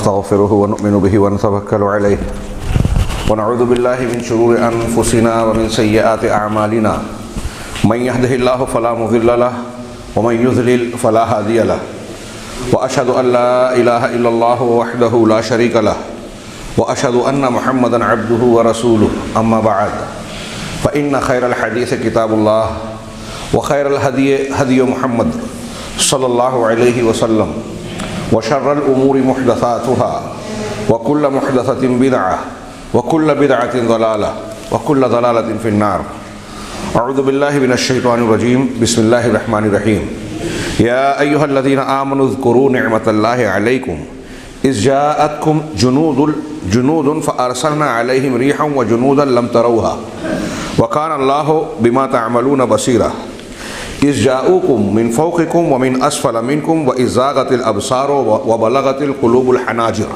ونستغفره ونؤمن به ونتوكل عليه ونعوذ بالله من شرور أنفسنا ومن سيئات أعمالنا من يهده الله فلا مضل له ومن يضلل فلا هادي له وأشهد أن لا إله إلا الله وحده لا شريك له وأشهد أن محمدا عبده ورسوله أما بعد فإن خير الحديث كتاب الله وخير الهدي هدي محمد صلى الله عليه وسلم وشر الأمور محدثاتها وكل محدثة بدعة وكل بدعة ضلالة وكل ضلالة في النار. أعوذ بالله من الشيطان الرجيم. بسم الله الرحمن الرحيم. يا أيها الذين آمنوا اذكروا نعمة الله عليكم إذ جاءتكم جنود فأرسلنا عليهم ريحا وجنودا لم تروها وكان الله بما تعملون بصيرا إذ جاءوكم من فوقكم ومن أسفل منكم وإذ زاغت الأبصار وبلغت القلوب الحناجر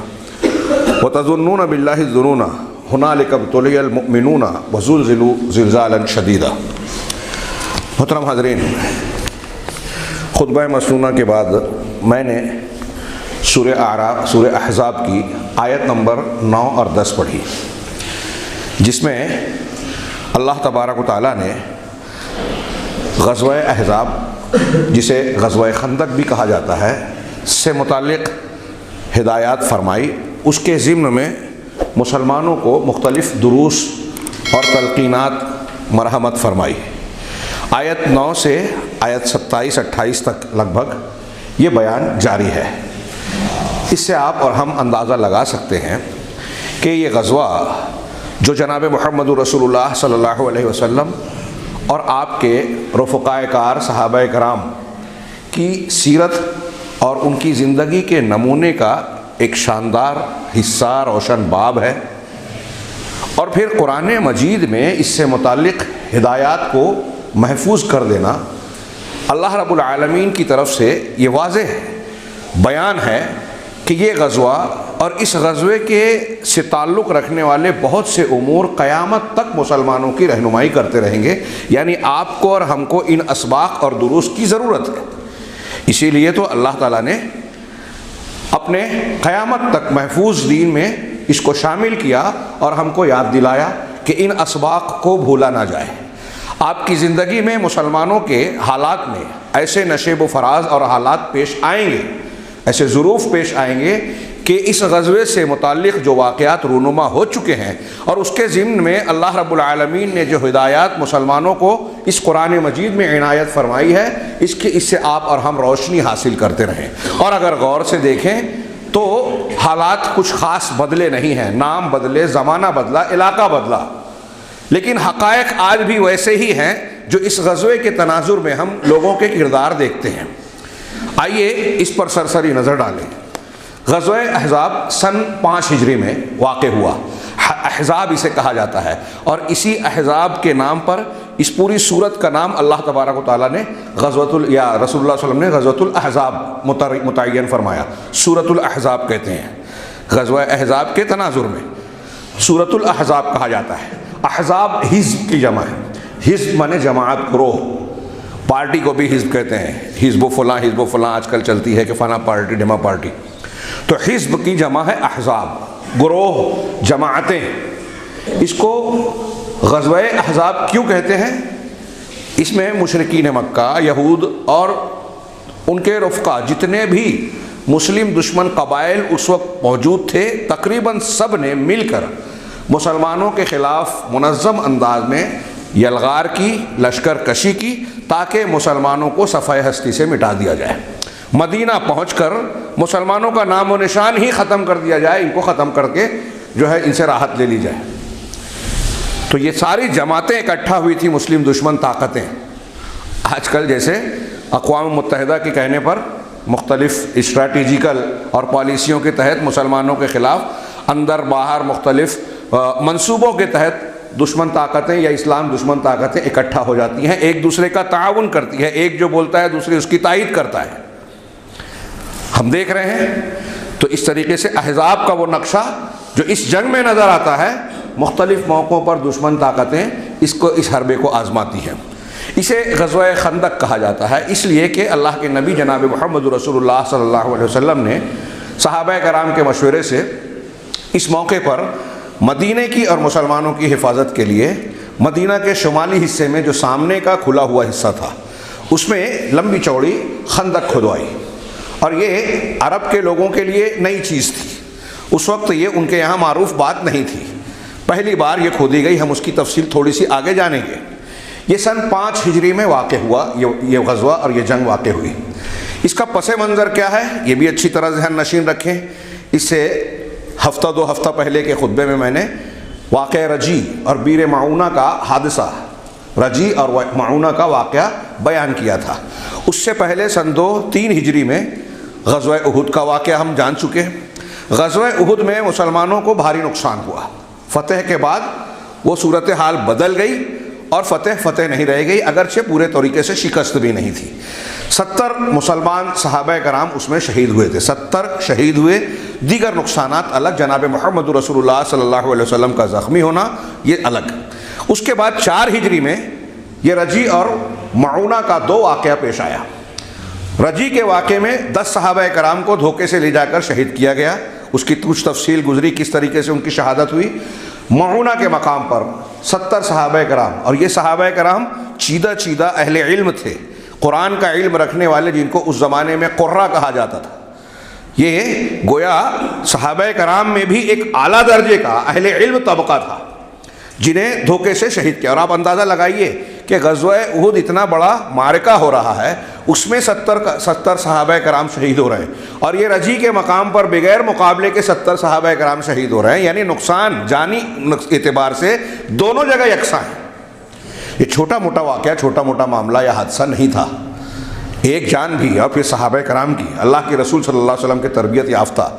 وتظنون بالله الظنون هنالك ابتلي المؤمنون وزلزلوا زلزالا شديدا. محترم حاضرین، خطبہ مسنونہ کے بعد میں نے سورہ احزاب کی آیت نمبر 9 اور 10 پڑھی، جس میں اللہ تبارک و تعالیٰ نے غزوہ احزاب، جسے غزوہ خندق بھی کہا جاتا ہے، سے متعلق ہدایات فرمائی. اس کے ضمن میں مسلمانوں کو مختلف دروس اور تلقینات مرحمت فرمائی. آیت 9 سے آیت 27-28 تک لگ بھگ یہ بیان جاری ہے. اس سے آپ اور ہم اندازہ لگا سکتے ہیں کہ یہ غزوہ جو جناب محمد رسول اللہ صلی اللہ علیہ وسلم اور آپ کے رفقائے کار صحابہ کرام کی سیرت اور ان کی زندگی کے نمونے کا ایک شاندار حصہ، روشن باب ہے. اور پھر قرآن مجید میں اس سے متعلق ہدایات کو محفوظ کر دینا اللہ رب العالمین کی طرف سے یہ واضح بیان ہے کہ یہ غزوہ اور اس غزوے کے سے تعلق رکھنے والے بہت سے امور قیامت تک مسلمانوں کی رہنمائی کرتے رہیں گے. یعنی آپ کو اور ہم کو ان اسباق اور دروس کی ضرورت ہے. اسی لیے تو اللہ تعالیٰ نے اپنے قیامت تک محفوظ دین میں اس کو شامل کیا اور ہم کو یاد دلایا کہ ان اسباق کو بھولا نہ جائے. آپ کی زندگی میں مسلمانوں کے حالات میں ایسے نشیب و فراز اور حالات پیش آئیں گے، ایسے ظروف پیش آئیں گے کہ اس غزوے سے متعلق جو واقعات رونما ہو چکے ہیں اور اس کے ضمن میں اللہ رب العالمین نے جو ہدایات مسلمانوں کو اس قرآن مجید میں عنایت فرمائی ہے، اس سے آپ اور ہم روشنی حاصل کرتے رہیں. اور اگر غور سے دیکھیں تو حالات کچھ خاص بدلے نہیں ہیں. نام بدلے، زمانہ بدلا، علاقہ بدلا، لیکن حقائق آج بھی ویسے ہی ہیں جو اس غزوے کے تناظر میں ہم لوگوں کے کردار دیکھتے ہیں. آئیے اس پر سرسری نظر ڈالیں. غزوہ احزاب سن 5 ہجری میں واقع ہوا. احزاب اسے کہا جاتا ہے، اور اسی احزاب کے نام پر اس پوری سورت کا نام اللہ تبارک و تعالیٰ نے رسول اللہ صلی اللہ علیہ وسلم نے غزوۃ الاحزاب متعین فرمایا. سورۃ الاحزاب کہتے ہیں. غزوہ احزاب کے تناظر میں سورۃ الاحزاب کہا جاتا ہے. احزاب حزب کی جمع ہے. حزب مانے جماعت، گروہ. پارٹی کو بھی حزب کہتے ہیں. حزب و فلاں آج کل چلتی ہے کہ فلاں پارٹی ڈیما پارٹی. تو حزب کی جمع ہے احزاب، گروہ، جماعتیں. اس کو غزوہ احزاب کیوں کہتے ہیں؟ اس میں مشرکین مکہ، یہود اور ان کے رفقا جتنے بھی مسلم دشمن قبائل اس وقت موجود تھے، تقریباً سب نے مل کر مسلمانوں کے خلاف منظم انداز میں یلغار کی، لشکر کشی کی، تاکہ مسلمانوں کو صفحہ ہستی سے مٹا دیا جائے. مدینہ پہنچ کر مسلمانوں کا نام و نشان ہی ختم کر دیا جائے، ان کو ختم کر کے جو ہے ان سے راحت لے لی جائے. تو یہ ساری جماعتیں اکٹھا ہوئی تھی، مسلم دشمن طاقتیں. آج کل جیسے اقوام متحدہ کے کہنے پر مختلف اسٹریٹجیکل اور پالیسیوں کے تحت مسلمانوں کے خلاف اندر باہر مختلف منصوبوں کے تحت دشمن طاقتیں یا اسلام دشمن طاقتیں اکٹھا ہو جاتی ہیں، ایک دوسرے کا تعاون کرتی ہے. ایک جو بولتا ہے دوسری اس کی تائید کرتا ہے. ہم دیکھ رہے ہیں. تو اس طریقے سے احزاب کا وہ نقشہ جو اس جنگ میں نظر آتا ہے، مختلف موقعوں پر دشمن طاقتیں اس حربے کو آزماتی ہیں. اسے غزوہ خندق کہا جاتا ہے، اس لیے کہ اللہ کے نبی جناب محمد رسول اللہ صلی اللہ علیہ وسلم نے صحابہ کرام کے مشورے سے اس موقع پر مدینہ کی اور مسلمانوں کی حفاظت کے لیے مدینہ کے شمالی حصے میں جو سامنے کا کھلا ہوا حصہ تھا اس میں لمبی چوڑی خندق کھدوائی، اور یہ عرب کے لوگوں کے لیے نئی چیز تھی، اس وقت یہ ان کے یہاں معروف بات نہیں تھی، پہلی بار یہ کھودی گئی۔ ہم اس کی تفصیل تھوڑی سی آگے جانیں گے۔ یہ سن 5 ہجری میں واقع ہوا یہ غزوہ اور یہ جنگ واقع ہوئی۔ اس کا پس منظر کیا ہے یہ بھی اچھی طرح ذہن نشین رکھیں۔ اس سے ہفتہ 2 ہفتہ پہلے کے خطبے میں نے واقعہ رجی اور بیر معونہ کا حادثہ، رجی اور معونہ کا واقعہ بیان کیا تھا۔ اس سے پہلے سن 2-3 ہجری میں غزوہ احد کا واقعہ ہم جان چکے۔ غزوہ احد میں مسلمانوں کو بھاری نقصان ہوا، فتح کے بعد وہ صورتحال بدل گئی اور فتح نہیں رہ گئی، اگرچہ پورے طریقے سے شکست بھی نہیں تھی۔ 70 مسلمان صحابہ کرام اس میں شہید ہوئے تھے، 70 شہید ہوئے، دیگر نقصانات الگ، جناب محمد رسول اللہ صلی اللہ علیہ وسلم کا زخمی ہونا یہ الگ۔ اس کے بعد 4 ہجری میں یہ رجی اور معونہ کا 2 واقعہ پیش آیا۔ رجی کے واقعے میں 10 صحابہ کرام کو دھوکے سے لے جا کر شہید کیا گیا، اس کی کچھ تفصیل گزری کس طریقے سے ان کی شہادت ہوئی۔ معونہ کے مقام پر 70 صحابہ کرام، اور یہ صحابہ کرام چیدہ اہل علم تھے، قرآن کا علم رکھنے والے، جن کو اس زمانے میں قرہ کہا جاتا تھا۔ یہ گویا صحابہ کرام میں بھی ایک اعلیٰ درجے کا اہل علم طبقہ تھا جنہیں دھوکے سے شہید کیا۔ اور آپ اندازہ لگائیے کہ غزوہ احد اتنا بڑا معرکہ ہو رہا ہے، اس میں 70 صحابہ کرام شہید ہو رہے ہیں، اور یہ رجی کے مقام پر بغیر مقابلے کے 70 صحابہ کرام شہید ہو رہے ہیں، یعنی نقصان جانی اعتبار سے دونوں جگہ یکساں ہیں۔ یہ چھوٹا موٹا واقعہ، چھوٹا موٹا معاملہ یا حادثہ نہیں تھا، ایک جان بھی، اور پھر صحابہ کرام کی اللہ کے رسول صلی اللہ علیہ وسلم کے تربیت یافتہ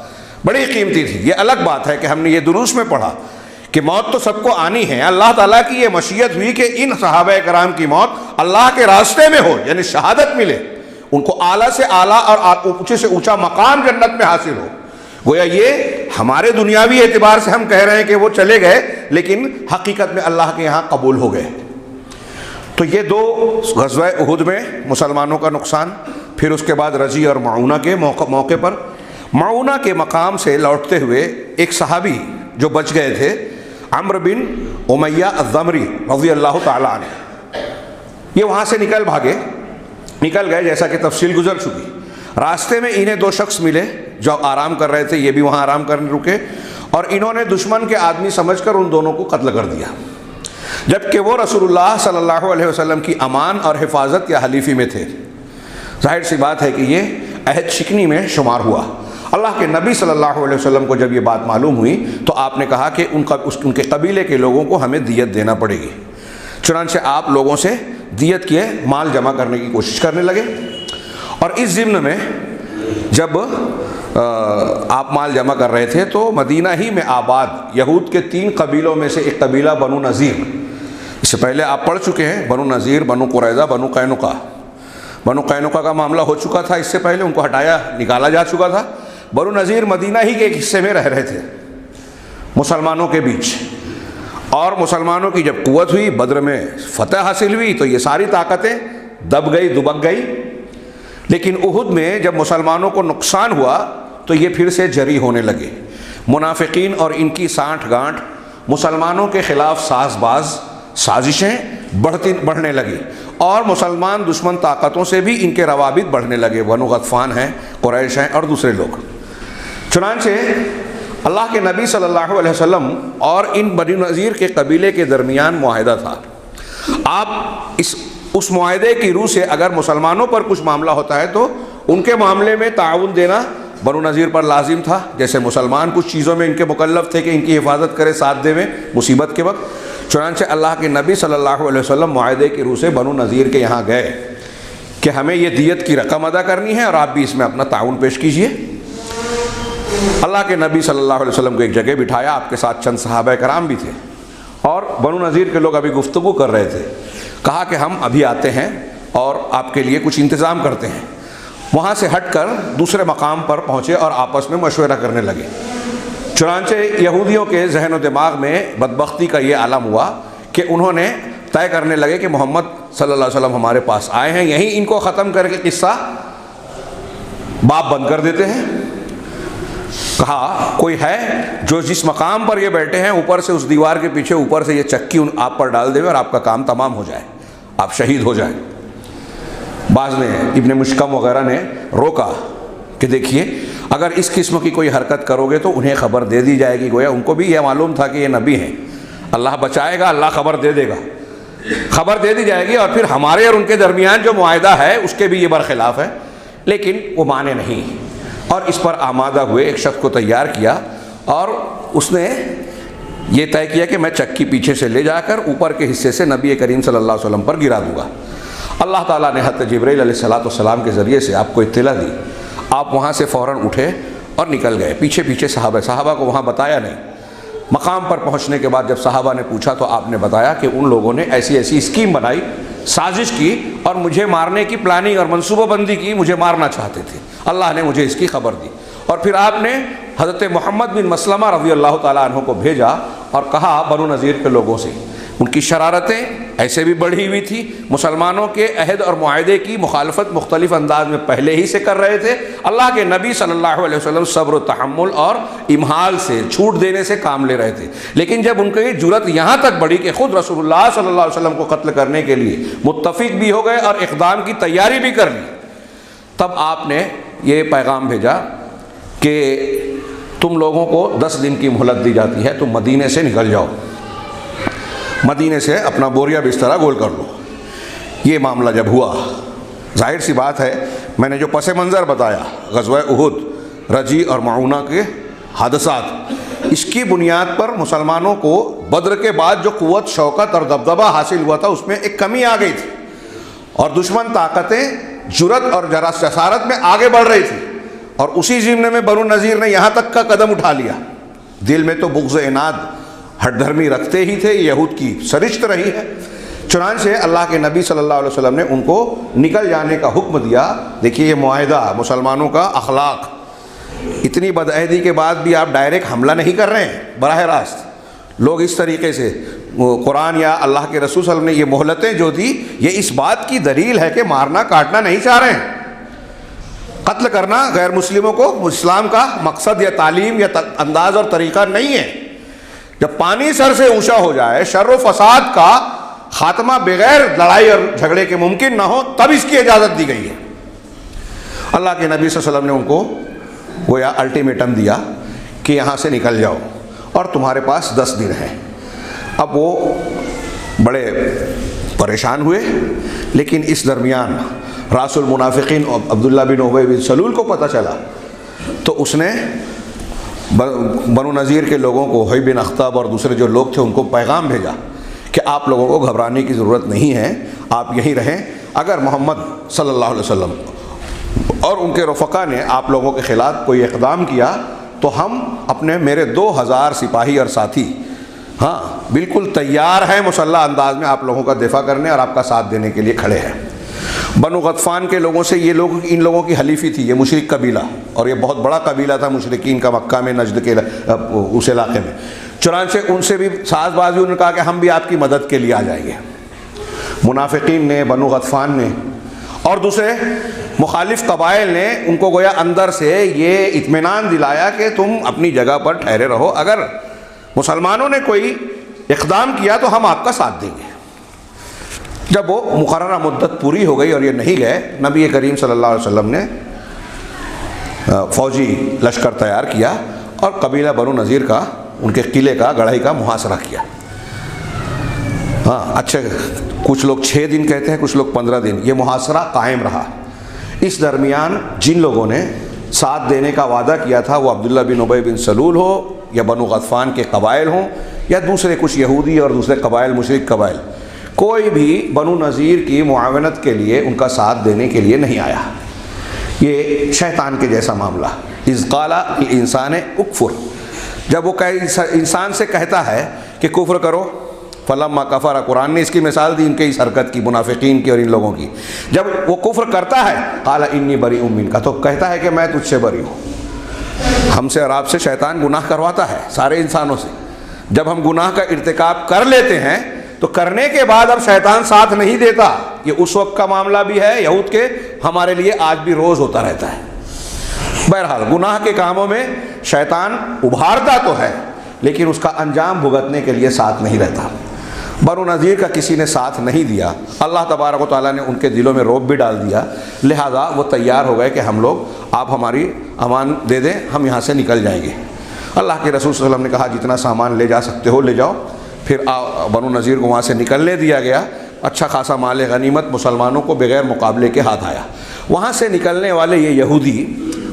بڑی قیمتی تھی۔ یہ الگ بات ہے کہ ہم نے یہ دروس میں پڑھا کہ موت تو سب کو آنی ہے، اللہ تعالیٰ کی یہ مشیت ہوئی کہ ان صحابہ کرام کی موت اللہ کے راستے میں ہو، یعنی شہادت ملے، ان کو اعلیٰ سے اعلیٰ اور اونچے سے اونچا مقام جنت میں حاصل ہو۔ گویا یہ ہمارے دنیاوی اعتبار سے ہم کہہ رہے ہیں کہ وہ چلے گئے، لیکن حقیقت میں اللہ کے یہاں قبول ہو گئے۔ تو یہ 2 غزوہ احد میں مسلمانوں کا نقصان، پھر اس کے بعد رجی اور معونہ کے موقع پر معونہ کے مقام سے لوٹتے ہوئے ایک صحابی جو بچ گئے تھے، عمرو بن امیہ الضمری رضی اللہ تعالیٰ عنہ، یہ وہاں سے نکل گئے جیسا کہ تفصیل گزر چکی۔ راستے میں انہیں 2 شخص ملے جو آرام کر رہے تھے، یہ بھی وہاں آرام کرنے رکے، اور انہوں نے دشمن کے آدمی سمجھ کر ان دونوں کو قتل کر دیا، جبکہ وہ رسول اللہ صلی اللہ علیہ وسلم کی امان اور حفاظت یا حلیفی میں تھے۔ ظاہر سی بات ہے کہ یہ عہد شکنی میں شمار ہوا۔ اللہ کے نبی صلی اللہ علیہ وسلم کو جب یہ بات معلوم ہوئی تو آپ نے کہا کہ ان کے قبیلے کے لوگوں کو ہمیں دیت دینا پڑے گی، چنانچہ آپ لوگوں سے دیت کے مال جمع کرنے کی کوشش کرنے لگے۔ اور اس ضمن میں جب آپ مال جمع کر رہے تھے تو مدینہ ہی میں آباد یہود کے 3 قبیلوں میں سے ایک قبیلہ بنو نذیر، اس سے پہلے آپ پڑھ چکے ہیں، بنو نذیر، بنو قریظہ، بنو قینقاع۔ بنو قینقاع کا معاملہ ہو چکا تھا، اس سے پہلے ان کو نکالا جا چکا تھا۔ بنو نذیر مدینہ ہی کے ایک حصے میں رہ رہے تھے مسلمانوں کے بیچ، اور مسلمانوں کی جب قوت ہوئی، بدر میں فتح حاصل ہوئی، تو یہ ساری طاقتیں دبک گئی، لیکن احد میں جب مسلمانوں کو نقصان ہوا تو یہ پھر سے جری ہونے لگے۔ منافقین اور ان کی سانٹھ گانٹھ، مسلمانوں کے خلاف سازشیں بڑھنے لگی، اور مسلمان دشمن طاقتوں سے بھی ان کے روابط بڑھنے لگے، بنو غطفان ہیں، قریش ہیں اور دوسرے لوگ۔ چنانچہ اللہ کے نبی صلی اللہ علیہ وسلم اور ان بنی نذیر کے قبیلے کے درمیان معاہدہ تھا۔ آپ اس معاہدے کی روح سے اگر مسلمانوں پر کچھ معاملہ ہوتا ہے تو ان کے معاملے میں تعاون دینا بنو نذیر پر لازم تھا، جیسے مسلمان کچھ چیزوں میں ان کے مکلف تھے کہ ان کی حفاظت کرے، ساتھ دے میں مصیبت کے وقت۔ چنانچہ اللہ کے نبی صلی اللہ علیہ وسلم معاہدے کی روح سے بنو نذیر کے یہاں گئے کہ ہمیں یہ دیت کی رقم ادا کرنی ہے اور آپ بھی اس میں اپنا تعاون پیش کیجئے۔ اللہ کے نبی صلی اللہ علیہ وسلم کو ایک جگہ بٹھایا، آپ کے ساتھ چند صحابہ کرام بھی تھے، اور بنو نذیر کے لوگ ابھی گفتگو کر رہے تھے۔ کہا کہ ہم ابھی آتے ہیں اور آپ کے لیے کچھ انتظام کرتے ہیں۔ وہاں سے ہٹ کر دوسرے مقام پر پہنچے اور آپس میں مشورہ کرنے لگے۔ چنانچہ یہودیوں کے ذہن و دماغ میں بدبختی کا یہ عالم ہوا کہ انہوں نے طے کرنے لگے کہ محمد صلی اللہ علیہ وسلم ہمارے پاس آئے ہیں، یہیں ان کو ختم کر کے قصہ باب بند کر دیتے ہیں۔ کہا کوئی ہے جو جس مقام پر یہ بیٹھے ہیں اوپر سے اس دیوار کے پیچھے اوپر سے یہ چکی آپ پر ڈال دے اور آپ کا کام تمام ہو جائے، آپ شہید ہو جائیں۔ بعض نے ابن مشکم وغیرہ نے روکا کہ دیکھیے اگر اس قسم کی کوئی حرکت کرو گے تو انہیں خبر دے دی جائے گی، گویا ان کو بھی یہ معلوم تھا کہ یہ نبی ہیں، اللہ بچائے گا، اللہ خبر دے دے گا، خبر دے دی جائے گی اور پھر ہمارے اور ان کے درمیان جو معاہدہ ہے اس کے بھی یہ برخلاف ہے، لیکن وہ مانے نہیں اور اس پر آمادہ ہوئے، ایک شخص کو تیار کیا اور اس نے یہ طے کیا کہ میں چکی پیچھے سے لے جا کر اوپر کے حصے سے نبی کریم صلی اللہ علیہ وسلم پر گرا دوں گا۔ اللہ تعالیٰ نے حضرت جبرائیل علیہ السلام کے ذریعے سے آپ کو اطلاع دی، آپ وہاں سے فوراً اٹھے اور نکل گئے، پیچھے پیچھے صحابہ کو وہاں بتایا نہیں۔ مقام پر پہنچنے کے بعد جب صحابہ نے پوچھا تو آپ نے بتایا کہ ان لوگوں نے ایسی ایسی اسکیم بنائی، سازش کی اور مجھے مارنے کی پلاننگ اور منصوبہ بندی کی، مجھے مارنا چاہتے تھے، اللہ نے مجھے اس کی خبر دی۔ اور پھر آپ نے حضرت محمد بن مسلمہ رضی اللہ تعالیٰ عنہ کو بھیجا اور کہا بنو نذیر کے لوگوں سے، ان کی شرارتیں ایسے بھی بڑھی ہوئی تھی، مسلمانوں کے عہد اور معاہدے کی مخالفت مختلف انداز میں پہلے ہی سے کر رہے تھے، اللہ کے نبی صلی اللہ علیہ وسلم صبر و تحمل اور امہال سے، چھوٹ دینے سے کام لے رہے تھے، لیکن جب ان کی جرأت یہاں تک بڑھی کہ خود رسول اللہ صلی اللہ علیہ وسلم کو قتل کرنے کے لیے متفق بھی ہو گئے اور اقدام کی تیاری بھی کر لی، تب آپ نے یہ پیغام بھیجا کہ تم لوگوں کو 10 دن کی مہلت دی جاتی ہے، تم مدینے سے نکل جاؤ، مدینے سے اپنا بوریا بسترا گول کر لو۔ یہ معاملہ جب ہوا، ظاہر سی بات ہے میں نے جو پس منظر بتایا غزوہ احد، رجی اور معونہ کے حادثات، اس کی بنیاد پر مسلمانوں کو بدر کے بعد جو قوت، شوکت اور دبدبہ حاصل ہوا تھا اس میں ایک کمی آ گئی تھی اور دشمن طاقتیں جرأت اور جسارت میں آگے بڑھ رہی تھی، اور اسی ضمن میں بنو نذیر نے یہاں تک کا قدم اٹھا لیا۔ دل میں تو بغض اناد ہٹ دھرمی رکھتے ہی تھے، یہود کی سرشت رہی ہے، چنانچہ اللہ کے نبی صلی اللہ علیہ وسلم نے ان کو نکل جانے کا حکم دیا۔ دیکھیے یہ معاہدہ، مسلمانوں کا اخلاق، اتنی بدعہدی کے بعد بھی آپ ڈائریکٹ حملہ نہیں کر رہے ہیں، براہ راست لوگ اس طریقے سے قرآن یا اللہ کے رسول صلی اللہ علیہ وسلم نے یہ مہلتیں جو دی، یہ اس بات کی دلیل ہے کہ مارنا کاٹنا نہیں چاہ رہے ہیں، قتل کرنا غیر مسلموں کو اسلام کا مقصد یا تعلیم یا انداز اور طریقہ نہیں ہے۔ جب پانی سر سے اونچا ہو جائے، شر و فساد کا خاتمہ بغیر لڑائی اور جھگڑے کے ممکن نہ ہو، تب اس کی اجازت دی گئی ہے۔ اللہ کے نبی صلی اللہ علیہ وسلم نے ان کو گویا الٹیمیٹم دیا کہ یہاں سے نکل جاؤ اور تمہارے پاس 10 دن ہیں۔ اب وہ بڑے پریشان ہوئے، لیکن اس درمیان راس المنافقین عبداللہ بن ابی بن سلول کو پتہ چلا تو اس نے بنو نذیر کے لوگوں کو، حی بن اخطب اور دوسرے جو لوگ تھے ان کو پیغام بھیجا کہ آپ لوگوں کو گھبرانے کی ضرورت نہیں ہے، آپ یہیں رہیں، اگر محمد صلی اللہ علیہ وسلم اور ان کے رفقا نے آپ لوگوں کے خلاف کوئی اقدام کیا تو ہم اپنے میرے 2000 سپاہی اور ساتھی ہاں بالکل تیار ہیں مسلح انداز میں آپ لوگوں کا دفاع کرنے اور آپ کا ساتھ دینے کے لیے کھڑے ہیں۔ بنو غطفان کے لوگوں سے یہ لوگ، ان لوگوں کی حلیفی تھی، یہ مشرک قبیلہ، اور یہ بہت بڑا قبیلہ تھا مشرکین کا مکہ میں، نجد کے اس علاقے میں، چنانچہ ان سے بھی ساز بازی، انہوں نے کہا کہ ہم بھی آپ کی مدد کے لیے آ جائیں گے۔ منافقین نے، بنو غطفان نے اور دوسرے مخالف قبائل نے ان کو گویا اندر سے یہ اطمینان دلایا کہ تم اپنی جگہ پر ٹھہرے رہو، اگر مسلمانوں نے کوئی اقدام کیا تو ہم آپ کا ساتھ دیں گے۔ جب وہ مقررہ مدت پوری ہو گئی اور یہ نہیں گئے، نبی کریم صلی اللہ علیہ وسلم نے فوجی لشکر تیار کیا اور قبیلہ بنو نذیر کا، ان کے قلعے کا، گڑھائی کا محاصرہ کیا۔ ہاں اچھا، کچھ لوگ 6 دن کہتے ہیں، کچھ لوگ 15 دن، یہ محاصرہ قائم رہا۔ اس درمیان جن لوگوں نے ساتھ دینے کا وعدہ کیا تھا، وہ عبداللہ بن ابی بن سلول ہو یا بنو غطفان کے قبائل ہوں یا دوسرے کچھ یہودی اور دوسرے قبائل، مشرک قبائل، کوئی بھی بنو نذیر کی معاونت کے لیے، ان کا ساتھ دینے کے لیے نہیں آیا۔ یہ شیطان کے جیسا معاملہ، اذ قال الانسان اکفر، جب وہ انسان سے کہتا ہے کہ کفر کرو، فلما کفر، قرآن نے اس کی مثال دی ان کے اس حرکت کی، منافقین کی اور ان لوگوں کی، جب وہ کفر کرتا ہے، قال انی بریء منک، تو کہتا ہے کہ میں تجھ سے بری ہوں۔ ہم سے اور آپ سے شیطان گناہ کرواتا ہے، سارے انسانوں سے۔ جب ہم گناہ کا ارتکاب کر لیتے ہیں تو کرنے کے بعد اب شیطان ساتھ نہیں دیتا۔ یہ اس وقت کا معاملہ بھی ہے یہود کے، ہمارے لیے آج بھی روز ہوتا رہتا ہے۔ بہرحال گناہ کے کاموں میں شیطان ابھارتا تو ہے لیکن اس کا انجام بھگتنے کے لیے ساتھ نہیں رہتا۔ بنو نذیر کا کسی نے ساتھ نہیں دیا، اللہ تبارک و تعالیٰ نے ان کے دلوں میں رعب بھی ڈال دیا، لہٰذا وہ تیار ہو گئے کہ ہم لوگ آپ ہماری امان دے دیں، ہم یہاں سے نکل جائیں گے۔ اللہ کے رسول صلی اللہ علیہ وسلم نے کہا جتنا سامان لے جا سکتے ہو لے جاؤ۔ پھر بنو نذیر کو وہاں سے نکلنے دیا گیا، اچھا خاصا مال غنیمت مسلمانوں کو بغیر مقابلے کے ہاتھ آیا۔ وہاں سے نکلنے والے یہ یہودی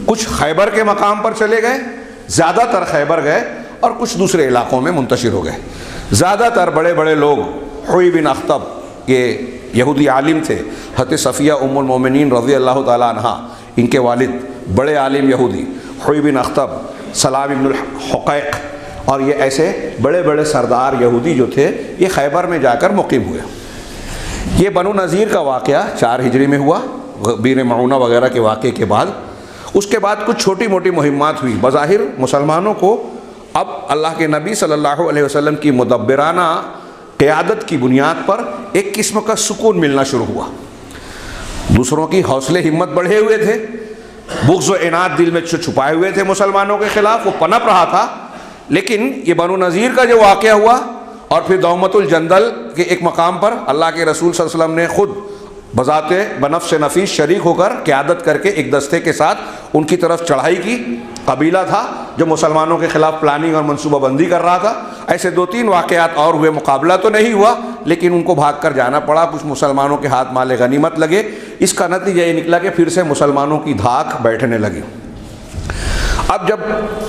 کچھ خیبر کے مقام پر چلے گئے، زیادہ تر خیبر گئے اور کچھ دوسرے علاقوں میں منتشر ہو گئے۔ زیادہ تر بڑے بڑے لوگ، حوی بن اخطب یہ یہودی عالم تھے، حضرت صفیہ ام المومنین رضی اللہ تعالیٰ عنہ ان کے والد بڑے عالم یہودی، حوی بن اخطب، سلام ابن الحقیق، اور یہ ایسے بڑے بڑے سردار یہودی جو تھے یہ خیبر میں جا کر مقیم ہوئے۔ یہ بنو نذیر کا واقعہ 4 ہجری میں ہوا، بیر معونہ وغیرہ کے واقعے کے بعد۔ اس کے بعد کچھ چھوٹی موٹی مہمات ہوئی۔ بظاہر مسلمانوں کو اب اللہ کے نبی صلی اللہ علیہ وسلم کی مدبرانہ قیادت کی بنیاد پر ایک قسم کا سکون ملنا شروع ہوا۔ دوسروں کی حوصلے ہمت بڑھے ہوئے تھے، بغض و عناد دل میں چھپائے ہوئے تھے مسلمانوں کے خلاف، وہ پنپ رہا تھا۔ لیکن یہ بنو نذیر کا جو واقعہ ہوا اور پھر دومت الجندل کے ایک مقام پر اللہ کے رسول صلی اللہ علیہ وسلم نے خود بذات بنفس نفیس شریک ہو کر قیادت کر کے ایک دستے کے ساتھ ان کی طرف چڑھائی کی۔ قبیلہ تھا جو مسلمانوں کے خلاف پلاننگ اور منصوبہ بندی کر رہا تھا۔ ایسے 2-3 واقعات اور ہوئے، مقابلہ تو نہیں ہوا لیکن ان کو بھاگ کر جانا پڑا، کچھ مسلمانوں کے ہاتھ مال غنیمت لگے۔ اس کا نتیجہ یہ نکلا کہ پھر سے مسلمانوں کی دھاک بیٹھنے لگی۔ اب جب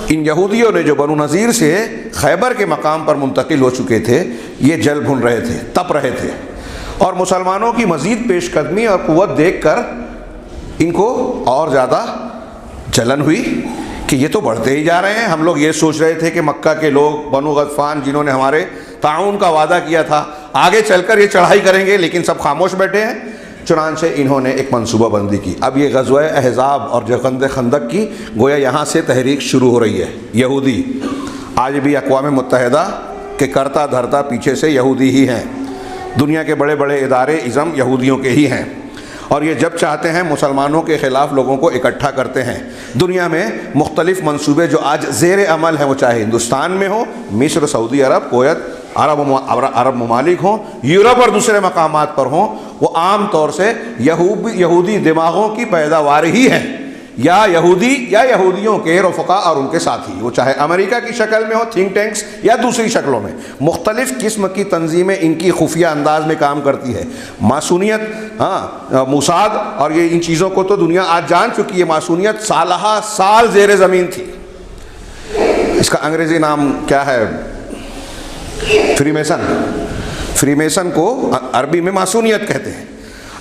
ان یہودیوں نے جو بنو نذیر سے خیبر کے مقام پر منتقل ہو چکے تھے، یہ جل بھن رہے تھے، تپ رہے تھے، اور مسلمانوں کی مزید پیش قدمی اور قوت دیکھ کر ان کو اور زیادہ جلن ہوئی کہ یہ تو بڑھتے ہی جا رہے ہیں۔ ہم لوگ یہ سوچ رہے تھے کہ مکہ کے لوگ، بنو غطفان جنہوں نے ہمارے تعاون کا وعدہ کیا تھا، آگے چل کر یہ چڑھائی کریں گے، لیکن سب خاموش بیٹھے ہیں۔ چنانچہ انہوں نے ایک منصوبہ بندی کی۔ اب یہ غزوہ احزاب اور جنگ خندق کی گویا یہاں سے تحریک شروع ہو رہی ہے۔ یہودی آج بھی اقوام متحدہ کے کرتا دھرتا پیچھے سے یہودی ہی ہیں، دنیا کے بڑے بڑے ادارے ازم یہودیوں کے ہی ہیں، اور یہ جب چاہتے ہیں مسلمانوں کے خلاف لوگوں کو اکٹھا کرتے ہیں۔ دنیا میں مختلف منصوبے جو آج زیر عمل ہیں، وہ چاہے ہندوستان میں ہو، مصر، سعودی عرب، کویت، عرب ممالک ہوں، یورپ اور دوسرے مقامات پر ہوں، وہ عام طور سے یہودی دماغوں کی پیداوار ہی ہیں، یا یہودی یا یہودیوں کے رفقا اور ان کے ساتھی، وہ چاہے امریکہ کی شکل میں ہو، تھنک ٹینکس، یا دوسری شکلوں میں۔ مختلف قسم کی تنظیمیں ان کی خفیہ انداز میں کام کرتی ہے۔ ماسونیت، موساد اور یہ ان چیزوں کو تو دنیا آج جان چکی ہے۔ ماسونیت سالہ سال زیر زمین تھی۔ اس کا انگریزی نام کیا ہے؟ Free Mason. فری میسن کو عربی میں ماسونیت کہتے ہیں۔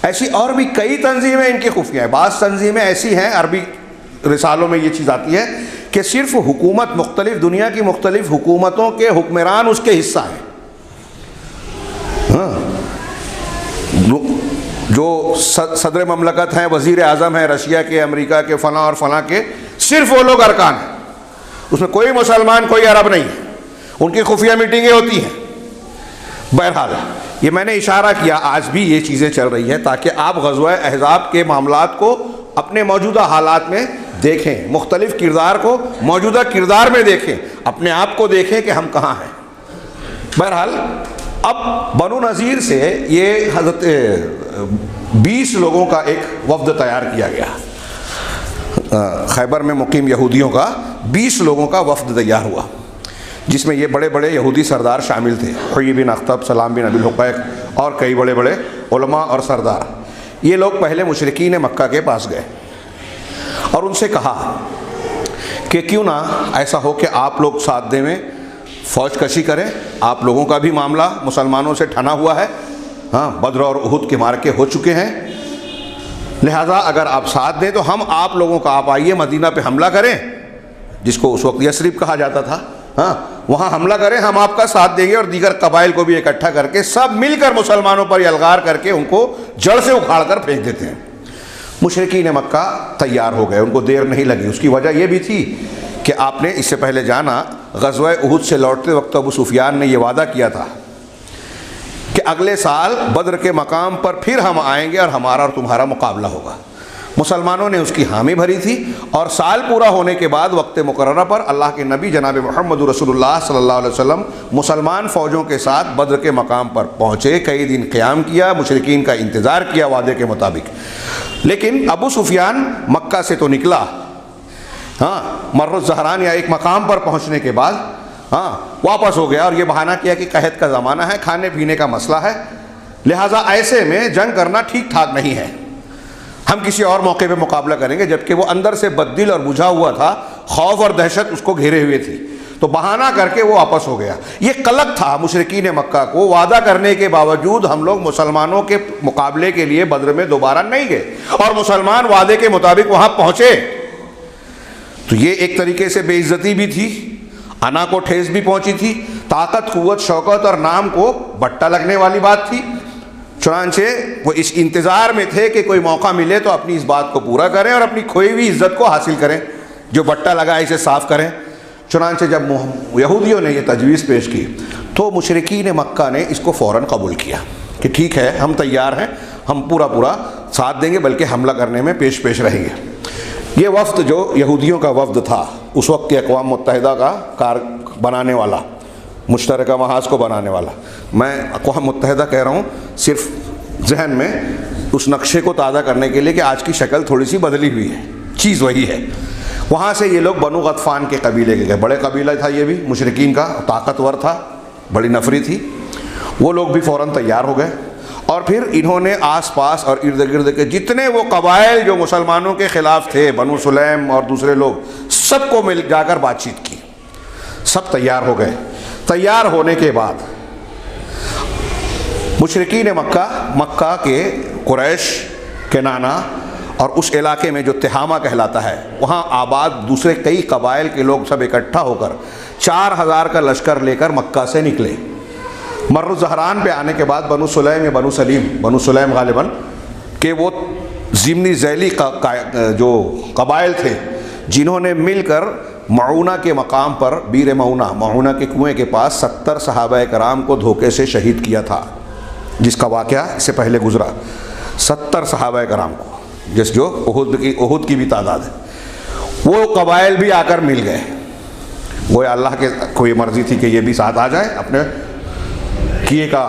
ایسی اور بھی کئی تنظیمیں ان کی خفیہ ہیں۔ بعض تنظیمیں ایسی ہیں، عربی رسالوں میں یہ چیز آتی ہے کہ صرف حکومت، مختلف دنیا کی مختلف حکومتوں کے حکمران اس کے حصہ ہیں۔ جو صدر مملکت ہیں، وزیر اعظم ہیں رشیا کے، امریکہ کے، فلاں اور فلاں کے، صرف وہ لوگ ارکان ہیں۔ اس میں کوئی مسلمان، کوئی عرب نہیں ہے۔ ان کی خفیہ میٹنگیں ہوتی ہیں۔ بہرحال یہ میں نے اشارہ کیا، آج بھی یہ چیزیں چل رہی ہیں تاکہ آپ غزوہ احزاب کے معاملات کو اپنے موجودہ حالات میں دیکھیں، مختلف کردار کو موجودہ کردار میں دیکھیں، اپنے آپ کو دیکھیں کہ ہم کہاں ہیں۔ بہرحال اب بنو نذیر سے یہ حضرت 20 لوگوں کا ایک وفد تیار کیا گیا۔ خیبر میں مقیم یہودیوں کا 20 لوگوں کا وفد تیار ہوا، جس میں یہ بڑے بڑے یہودی سردار شامل تھے، حوی بن اخطب، سلام بن ابی الحقیق اور کئی بڑے بڑے علماء اور سردار۔ یہ لوگ پہلے مشرکین مکہ کے پاس گئے اور ان سے کہا کہ کیوں نہ ایسا ہو کہ آپ لوگ ساتھ دے میں فوج کشی کریں، آپ لوگوں کا بھی معاملہ مسلمانوں سے ٹھنا ہوا ہے، بدر اور احد کے مارکے ہو چکے ہیں، لہٰذا اگر آپ ساتھ دیں تو ہم آپ لوگوں کا، آپ آئیے مدینہ پہ حملہ کریں، جس کو اس وقت یثرب کہا جاتا تھا، وہاں حملہ کریں، ہم آپ کا ساتھ دیں گے، اور دیگر قبائل کو بھی اکٹھا کر کے سب مل کر مسلمانوں پر یلغار کر کے ان کو جڑ سے اکھاڑ کر پھینک دیتے ہیں۔ مشرکین مکہ تیار ہو گئے، ان کو دیر نہیں لگی۔ اس کی وجہ یہ بھی تھی کہ آپ نے اس سے پہلے جانا، غزوہ احد سے لوٹتے وقت ابو سفیان نے یہ وعدہ کیا تھا کہ اگلے سال بدر کے مقام پر پھر ہم آئیں گے اور ہمارا اور تمہارا مقابلہ ہوگا۔ مسلمانوں نے اس کی حامی بھری تھی، اور سال پورا ہونے کے بعد وقت مقررہ پر اللہ کے نبی جناب محمد رسول اللہ صلی اللہ علیہ وسلم مسلمان فوجوں کے ساتھ بدر کے مقام پر پہنچے، کئی دن قیام کیا، مشرکین کا انتظار کیا وعدے کے مطابق۔ لیکن ابو سفیان مکہ سے تو نکلا، مر الزہران یا ایک مقام پر پہنچنے کے بعد واپس ہو گیا، اور یہ بہانہ کیا کہ قحط کا زمانہ ہے، کھانے پینے کا مسئلہ ہے، لہٰذا ایسے میں جنگ کرنا ٹھیک ٹھاک نہیں ہے، ہم کسی اور موقع پہ مقابلہ کریں گے۔ جبکہ وہ اندر سے بددل اور بجھا ہوا تھا، خوف اور دہشت اس کو گھیرے ہوئے تھی، تو بہانہ کر کے وہ واپس ہو گیا۔ یہ قلق تھا مشرکین مکہ کو، وعدہ کرنے کے باوجود ہم لوگ مسلمانوں کے مقابلے کے لیے بدر میں دوبارہ نہیں گئے، اور مسلمان وعدے کے مطابق وہاں پہنچے، تو یہ ایک طریقے سے بے عزتی بھی تھی، انا کو ٹھیس بھی پہنچی تھی، طاقت، قوت، شوکت اور نام کو بٹا لگنے والی بات تھی۔ چنانچہ وہ اس انتظار میں تھے کہ کوئی موقع ملے تو اپنی اس بات کو پورا کریں اور اپنی کھوئی ہوئی عزت کو حاصل کریں، جو بٹا لگا اسے صاف کریں۔ چنانچہ جب یہودیوں نے یہ تجویز پیش کی تو مشرکین مکہ نے اس کو فوراً قبول کیا کہ ٹھیک ہے، ہم تیار ہیں، ہم پورا ساتھ دیں گے، بلکہ حملہ کرنے میں پیش رہیں گے۔ یہ وفد جو یہودیوں کا وفد تھا، اس وقت کے اقوام متحدہ کا کار بنانے والا، مشترکہ محاذ کو بنانے والا، میں اقوام متحدہ کہہ رہا ہوں صرف ذہن میں اس نقشے کو تازہ کرنے کے لیے کہ آج کی شکل تھوڑی سی بدلی ہوئی ہے، چیز وہی ہے۔ وہاں سے یہ لوگ بنو غطفان کے قبیلے کے گئے، بڑے قبیلہ تھا یہ بھی، مشرکین کا، طاقتور تھا، بڑی نفری تھی، وہ لوگ بھی فوراً تیار ہو گئے، اور پھر انہوں نے آس پاس اور ارد گرد کے جتنے وہ قبائل جو مسلمانوں کے خلاف تھے، بنو سلیم اور دوسرے لوگ، سب کو مل جا کر بات چیت کی، سب تیار ہو گئے۔ تیار ہونے کے بعد مشرکین مکہ کے قریش، کنانہ اور اس علاقے میں جو تہامہ کہلاتا ہے، وہاں آباد دوسرے کئی قبائل کے لوگ سب اکٹھا ہو کر 4000 کا لشکر لے کر مکہ سے نکلے۔ مر الزہران پہ آنے کے بعد بنو سلیم یا بنو سلیم غالباً کہ وہ ضمنی ذیلی جو قبائل تھے، جنہوں نے مل کر معونہ کے مقام پر، بیر معونہ کے کنویں کے پاس 70 صحابہ کرام کو دھوکے سے شہید کیا تھا، جس کا واقعہ اس سے پہلے گزرا۔ 70 صحابہ کرام کو، جس جو احد کی بھی تعداد ہے، وہ قبائل بھی آ کر مل گئے، وہ اللہ کے کوئی مرضی تھی کہ یہ بھی ساتھ آ جائے اپنے کیے کا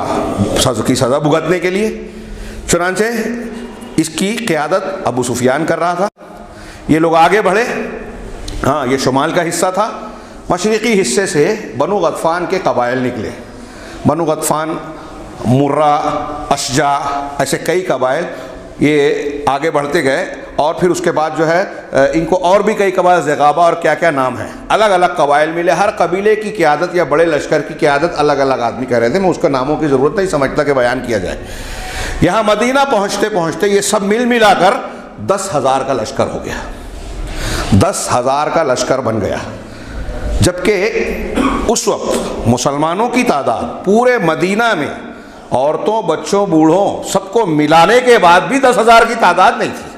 کی سزا بھگتنے کے لیے۔ چنانچہ اس کی قیادت ابو سفیان کر رہا تھا۔ یہ لوگ آگے بڑھے، یہ شمال کا حصہ تھا، مشرقی حصے سے بنو غطفان کے قبائل نکلے، بنو غطفان، مرہ، اشجع، ایسے کئی قبائل، یہ آگے بڑھتے گئے، اور پھر اس کے بعد جو ہے ان کو اور بھی کئی قبائل، زغابہ اور کیا کیا نام ہیں، الگ الگ قبائل ملے۔ ہر قبیلے کی قیادت یا بڑے لشکر کی قیادت الگ الگ آدمی کہہ رہے تھے، میں اس کا ناموں کی ضرورت نہیں سمجھتا کہ بیان کیا جائے۔ یہاں مدینہ پہنچتے پہنچتے یہ سب ملا کر 10,000 کا لشکر ہو گیا، 10,000 کا لشکر بن گیا، جبکہ اس وقت مسلمانوں کی تعداد پورے مدینہ میں عورتوں، بچوں، بوڑھوں سب کو ملانے کے بعد بھی 10,000 کی تعداد نہیں تھی۔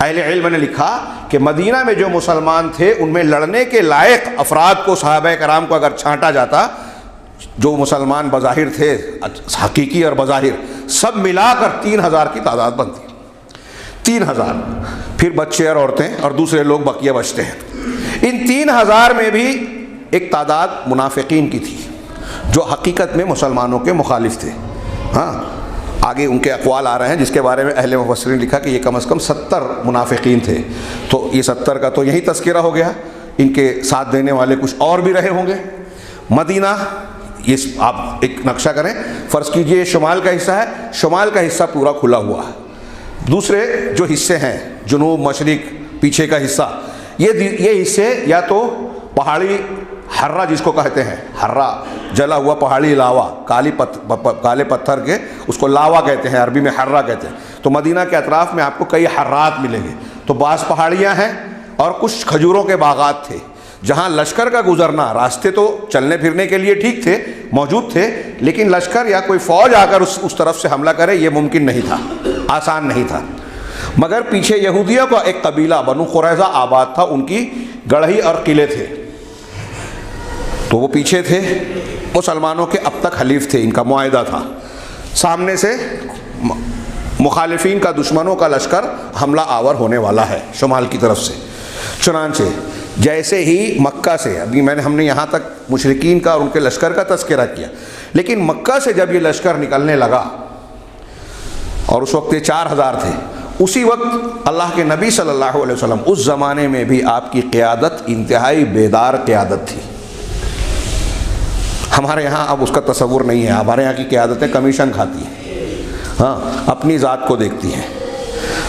اہل علم نے لکھا کہ مدینہ میں جو مسلمان تھے ان میں لڑنے کے لائق افراد کو، صحابہ کرام کو اگر چھانٹا جاتا، جو مسلمان بظاہر تھے، حقیقی اور بظاہر، سب ملا کر 3,000 کی تعداد بنتی، 3,000، پھر بچے اور عورتیں اور دوسرے لوگ بقیہ بچتے ہیں۔ ان 3,000 میں بھی ایک تعداد منافقین کی تھی، جو حقیقت میں مسلمانوں کے مخالف تھے۔ آگے ان کے اقوال آ رہے ہیں، جس کے بارے میں اہل مفسرین نے لکھا کہ یہ کم از کم 70 منافقین تھے، تو یہ 70 کا تو یہی تذکرہ ہو گیا، ان کے ساتھ دینے والے کچھ اور بھی رہے ہوں گے۔ مدینہ، یہ آپ ایک نقشہ کریں، فرض کیجئے شمال کا حصہ ہے، شمال کا حصہ پورا کھلا ہوا ہے، دوسرے جو حصے ہیں جنوب، مشرق، پیچھے کا حصہ، یہ حصے یا تو پہاڑی حرہ جس کو کہتے ہیں، حرہ جلا ہوا پہاڑی لاوا، کالے پتھر کے، اس کو لاوا کہتے ہیں، عربی میں حرہ کہتے ہیں۔ تو مدینہ کے اطراف میں آپ کو کئی حرات ملیں گے، تو بعض پہاڑیاں ہیں اور کچھ کھجوروں کے باغات تھے، جہاں لشکر کا گزرنا، راستے تو چلنے پھرنے کے لیے ٹھیک تھے، موجود تھے، لیکن لشکر یا کوئی فوج آ کر اس طرف سے حملہ کرے یہ ممکن نہیں تھا، آسان نہیں تھا۔ مگر پیچھے یہودیوں کا ایک قبیلہ بنو قریظہ آباد تھا، ان کی گڑھی اور قلعے تھے، تو وہ پیچھے تھے، مسلمانوں کے اب تک حلیف تھے، ان کا معاہدہ تھا۔ سامنے سے مخالفین کا، دشمنوں کا لشکر حملہ آور ہونے والا ہے شمال کی طرف سے۔ چنانچہ جیسے ہی مکہ سے، ابھی ہم نے یہاں تک مشرکین کا اور ان کے لشکر کا تذکرہ کیا، لیکن مکہ سے جب یہ لشکر نکلنے لگا اور اس وقت یہ 4000 تھے، اسی وقت اللہ کے نبی صلی اللہ علیہ وسلم اس زمانے میں بھی آپ کی قیادت انتہائی بیدار قیادت تھی۔ ہمارے یہاں اب اس کا تصور نہیں ہے، ہمارے یہاں کی قیادتیں کمیشن کھاتی ہیں، ہاں اپنی ذات کو دیکھتی ہیں۔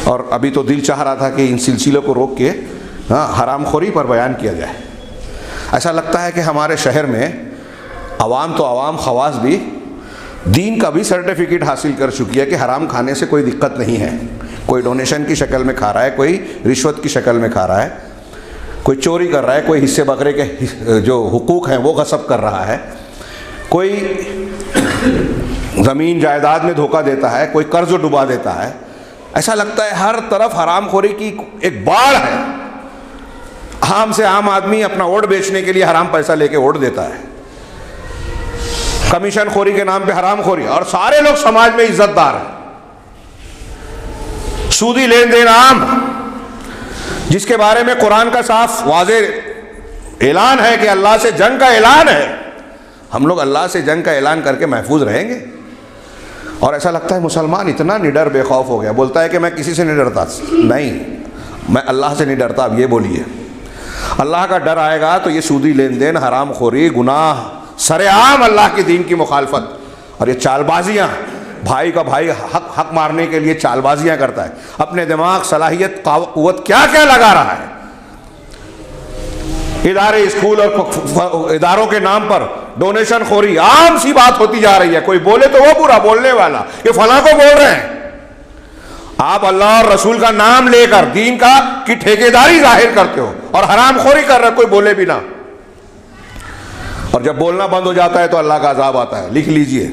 اور ابھی تو دل چاہ رہا تھا کہ ان سلسلوں کو روک کے حرام خوری پر بیان کیا جائے۔ ایسا لگتا ہے کہ ہمارے شہر میں عوام تو عوام، خواص بھی دین کا بھی سرٹیفکیٹ حاصل کر چکی ہے کہ حرام کھانے سے کوئی دقت نہیں ہے۔ کوئی ڈونیشن کی شکل میں کھا رہا ہے، کوئی رشوت کی شکل میں کھا رہا ہے، کوئی چوری کر رہا ہے، کوئی حصے بکرے کے جو حقوق ہیں وہ غصب کر رہا ہے، کوئی زمین جائیداد میں دھوکہ دیتا ہے، کوئی قرض ڈبا دیتا ہے۔ ایسا لگتا ہے ہر طرف حرام خوری کی ایک باڑھ ہے۔ عام سے عام آدمی اپنا ووٹ بیچنے کے لیے حرام پیسہ لے کے ووٹ دیتا ہے، کمیشن خوری کے نام پہ حرام خوری، اور سارے لوگ سماج میں عزت دار ہیں۔ سودی لین دین عام، جس کے بارے میں قرآن کا صاف واضح اعلان ہے کہ اللہ سے جنگ کا اعلان ہے، ہم لوگ اللہ سے جنگ کا اعلان کر کے محفوظ رہیں گے؟ اور ایسا لگتا ہے مسلمان اتنا نڈر بے خوف ہو گیا، بولتا ہے کہ میں کسی سے نہیں ڈرتا۔ نہیں، میں اللہ سے نہیں ڈرتا۔ اب یہ بولیے، اللہ کا ڈر آئے گا تو یہ سودی لین دین، حرام خوری، گناہ، سر عام اللہ کے دین کی مخالفت اور یہ چال بازیاں، بھائی کا بھائی حق مارنے کے لیے چال بازیاں کرتا ہے، اپنے دماغ، صلاحیت، قوت کیا کیا لگا رہا ہے۔ ادارے، اسکول اور اداروں کے نام پر ڈونیشن خوری عام سی بات ہوتی جا رہی ہے۔ کوئی بولے تو وہ برا بولنے والا، یہ فلاں کو بول رہے ہیں۔ آپ اللہ اور رسول کا نام لے کر دین کا کی ٹھیکیداری ظاہر کرتے ہو اور حرام خوری کر رہے، کوئی بولے بھی نہ، اور جب بولنا بند ہو جاتا ہے تو اللہ کا عذاب آتا ہے۔ لکھ لیجئے،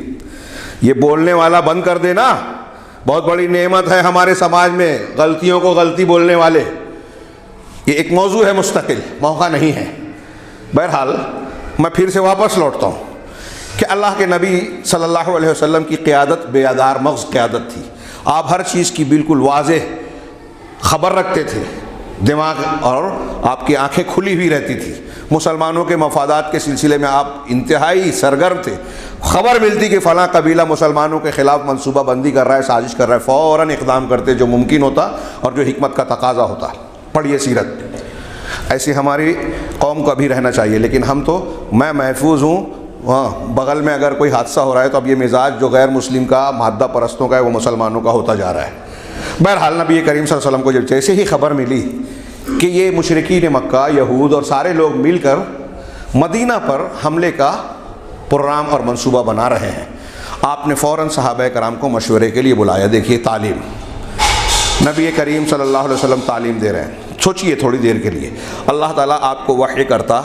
یہ بولنے والا بند کر دینا بہت بڑی نعمت ہے ہمارے سماج میں۔ غلطیوں کو غلطی بولنے والے، یہ ایک موضوع ہے مستقل، موقع نہیں ہے۔ بہرحال میں پھر سے واپس لوٹتا ہوں کہ اللہ کے نبی صلی اللہ علیہ وسلم کی قیادت بیدار مغز قیادت تھی۔ آپ ہر چیز کی بالکل واضح خبر رکھتے تھے، دماغ اور آپ کی آنکھیں کھلی ہوئی رہتی تھی۔ مسلمانوں کے مفادات کے سلسلے میں آپ انتہائی سرگرم تھے۔ خبر ملتی کہ فلاں قبیلہ مسلمانوں کے خلاف منصوبہ بندی کر رہا ہے، سازش کر رہا ہے، فوراً اقدام کرتے جو ممکن ہوتا اور جو حکمت کا تقاضا ہوتا۔ پڑھیے سیرت، ایسی ہماری قوم کو ابھی رہنا چاہیے۔ لیکن ہم تو، میں محفوظ ہوں، بغل میں اگر کوئی حادثہ ہو رہا ہے تو اب یہ مزاج جو غیر مسلم کا، مادہ پرستوں کا ہے، وہ مسلمانوں کا ہوتا جا رہا ہے۔ بہرحال نبی کریم صلی اللہ علیہ وسلم کو جب جیسے ہی خبر ملی کہ یہ مشرکین مکہ، یہود اور سارے لوگ مل کر مدینہ پر حملے کا پروگرام اور منصوبہ بنا رہے ہیں، آپ نے فوراً صحابہ کرام کو مشورے کے لیے بلایا۔ دیکھیے تعلیم، نبی کریم صلی اللہ علیہ وسلم تعلیم دے رہے ہیں۔ سوچئے تھوڑی دیر کے لیے، اللہ تعالیٰ آپ کو وحی کرتا،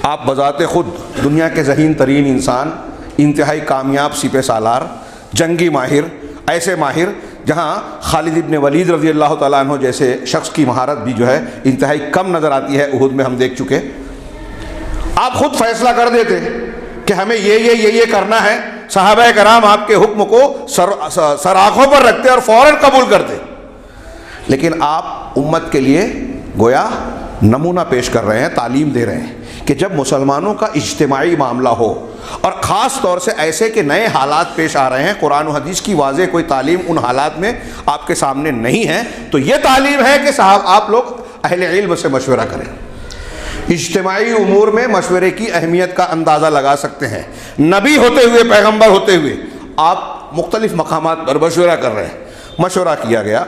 آپ بذات خود دنیا کے ذہین ترین انسان، انتہائی کامیاب سپہ سالار، جنگی ماہر، ایسے ماہر جہاں خالد ابن ولید رضی اللہ تعالیٰ عنہ جیسے شخص کی مہارت بھی جو ہے انتہائی کم نظر آتی ہے، احد میں ہم دیکھ چکے۔ آپ خود فیصلہ کر دیتے کہ ہمیں یہ کرنا ہے، صحابہ کرام آپ کے حکم کو سر آنکھوں پر رکھتے اور فوراً قبول کرتے۔ لیکن آپ امت کے لیے گویا نمونہ پیش کر رہے ہیں، تعلیم دے رہے ہیں کہ جب مسلمانوں کا اجتماعی معاملہ ہو، اور خاص طور سے ایسے کہ نئے حالات پیش آ رہے ہیں، قرآن و حدیث کی واضح کوئی تعلیم ان حالات میں آپ کے سامنے نہیں ہے، تو یہ تعلیم ہے کہ صاحب آپ لوگ اہل علم سے مشورہ کریں۔ اجتماعی امور میں مشورے کی اہمیت کا اندازہ لگا سکتے ہیں۔ نبی ہوتے ہوئے، پیغمبر ہوتے ہوئے آپ مختلف مقامات پر مشورہ کر رہے ہیں۔ مشورہ کیا گیا،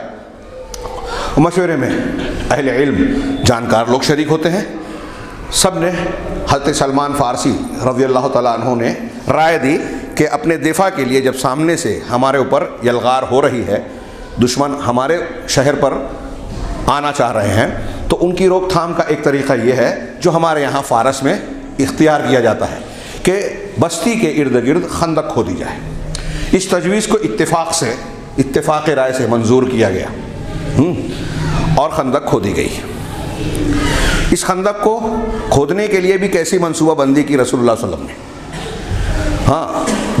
مشورے میں اہل علم، جانکار لوگ شریک ہوتے ہیں۔ سب نے، حضرت سلمان فارسی رضی اللہ تعالیٰ عنہ نے رائے دی کہ اپنے دفاع کے لیے جب سامنے سے ہمارے اوپر یلغار ہو رہی ہے، دشمن ہمارے شہر پر آنا چاہ رہے ہیں، تو ان کی روک تھام کا ایک طریقہ یہ ہے جو ہمارے یہاں فارس میں اختیار کیا جاتا ہے کہ بستی کے ارد گرد خندق کھودی جائے۔ اس تجویز کو اتفاق رائے سے منظور کیا گیا اور خندق کھودی گئی۔ اس خندق کو کھودنے کے لیے بھی کیسی منصوبہ بندی کی رسول اللہ صلی اللہ علیہ وسلم نے؟ ہاں